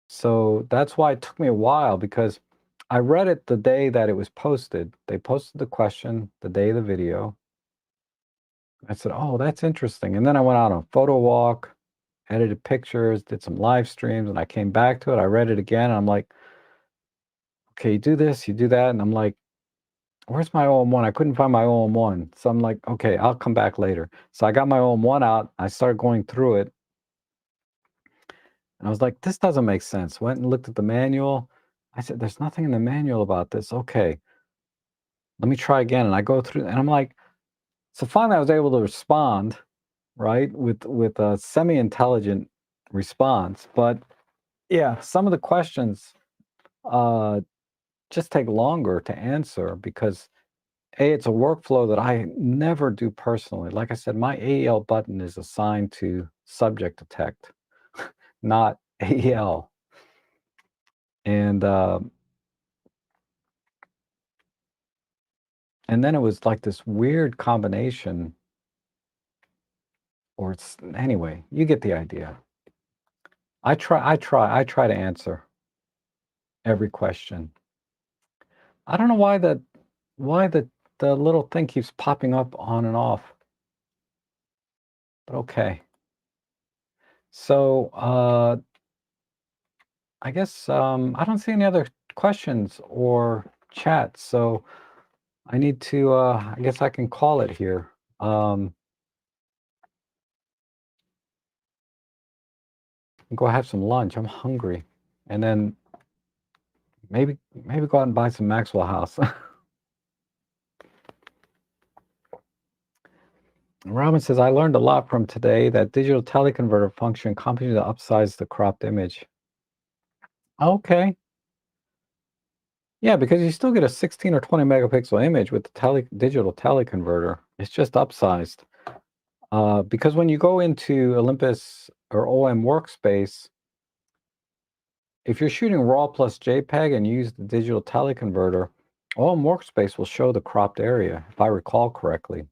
So that's why it took me a while, because I read it the day that it was posted. They posted the question the day of the video. I said, oh, that's interesting. And then I went out on a photo walk, edited pictures, did some live streams, and I came back to it. I read it again, and I'm like, okay, you do this, you do that. And I'm like, where's my OM1? I couldn't find my OM1. So I'm like, okay, I'll come back later. So I got my OM1 out. I started going through it. And I was like, this doesn't make sense. Went and looked at the manual. I said, there's nothing in the manual about this. Okay, let me try again. And I go through, and I'm like, so finally I was able to respond, right, with a semi-intelligent response. But yeah, some of the questions uh, just take longer to answer because it's a workflow that I never do personally. Like I said, my AEL button is assigned to subject detect, not AEL. And then it was like this weird combination, or it's anyway, you get the idea. I try to answer every question. I don't know why the little thing keeps popping up on and off. But okay. So I guess I don't see any other questions or chats. So I need to I guess I can call it here. Go have some lunch. I'm hungry. And then maybe go out and buy some Maxwell House. Robin says, I learned a lot from today. That digital teleconverter function company to upsize the cropped image. Okay. Yeah, because you still get a 16 or 20 megapixel image with the digital teleconverter. It's just upsized. Because when you go into Olympus or OM Workspace, if you're shooting RAW plus JPEG and use the digital teleconverter, OM Workspace will show the cropped area, if I recall correctly.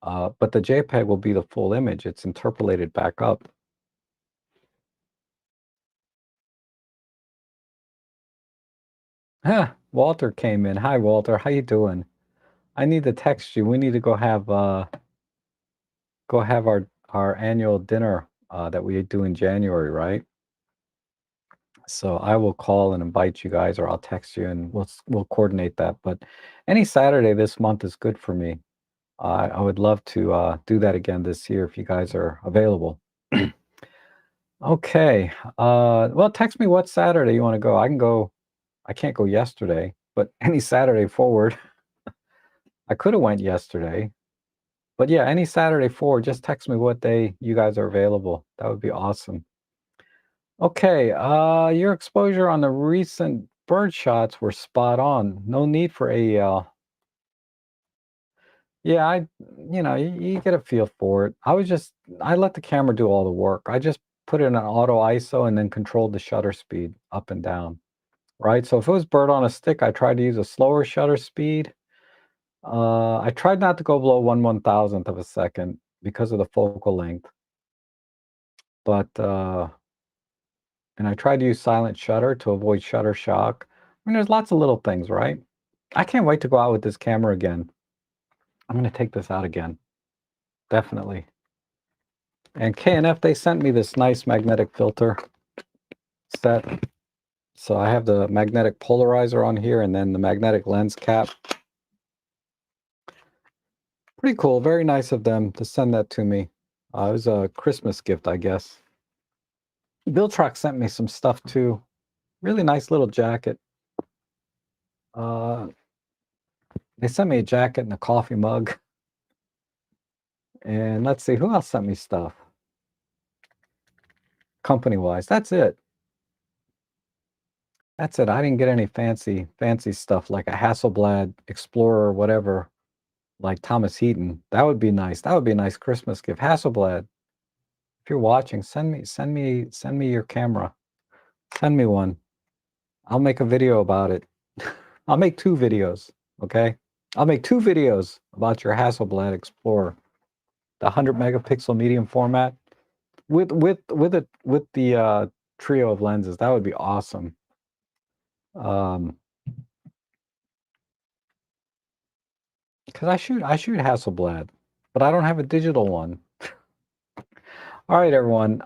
But the JPEG will be the full image. It's interpolated back up. Walter came in. Hi, Walter. How you doing? I need to text you. We need to go have our annual dinner that we do in January, right? So I will call and invite you guys, or I'll text you, and we'll coordinate that. But any Saturday this month is good for me. I would love to do that again this year if you guys are available. Okay. Well, text me what Saturday you want to go. I can go. I can't go yesterday, but any Saturday forward. I could have went yesterday, but yeah, any Saturday forward, just text me what day you guys are available. That would be awesome. Okay, your exposure on the recent bird shots were spot on. No need for AEL. Yeah, you get a feel for it. I let the camera do all the work. I just put it in an auto ISO and then controlled the shutter speed up and down, right? So if it was bird on a stick, I tried to use a slower shutter speed. I tried not to go below 1/1000th of a second because of the focal length, but and I tried to use silent shutter to avoid shutter shock. I mean, there's lots of little things, right? I can't wait to go out with this camera again. I'm going to take this out again, definitely. And K&F, they sent me this nice magnetic filter set. So I have the magnetic polarizer on here and then the magnetic lens cap. Pretty cool. Very nice of them to send that to me. It was a Christmas gift, I guess. Biltrock sent me some stuff too. Really nice little jacket. Uh, they sent me a jacket and a coffee mug. And let's see, who else sent me stuff? Company-wise. That's it. That's it. I didn't get any fancy stuff like a Hasselblad Explorer or whatever, like Thomas Heaton. That would be nice. That would be a nice Christmas gift. Hasselblad, if you're watching, send me your camera. Send me one. I'll make a video about it. I'll make 2 videos, okay? I'll make 2 videos about your Hasselblad Explorer, the 100 megapixel medium format with the trio of lenses. That would be awesome. Um, because I shoot Hasselblad, but I don't have a digital one. All right, everyone.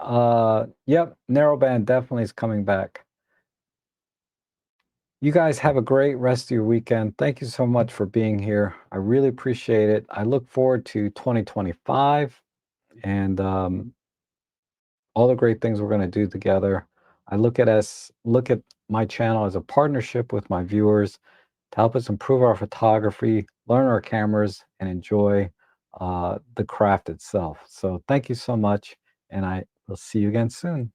Yep, narrowband definitely is coming back. You guys have a great rest of your weekend. Thank you so much for being here. I really appreciate it. I look forward to 2025 and all the great things we're going to do together. I look at my channel as a partnership with my viewers to help us improve our photography, learn our cameras, and enjoy the craft itself. So thank you so much, and I will see you again soon.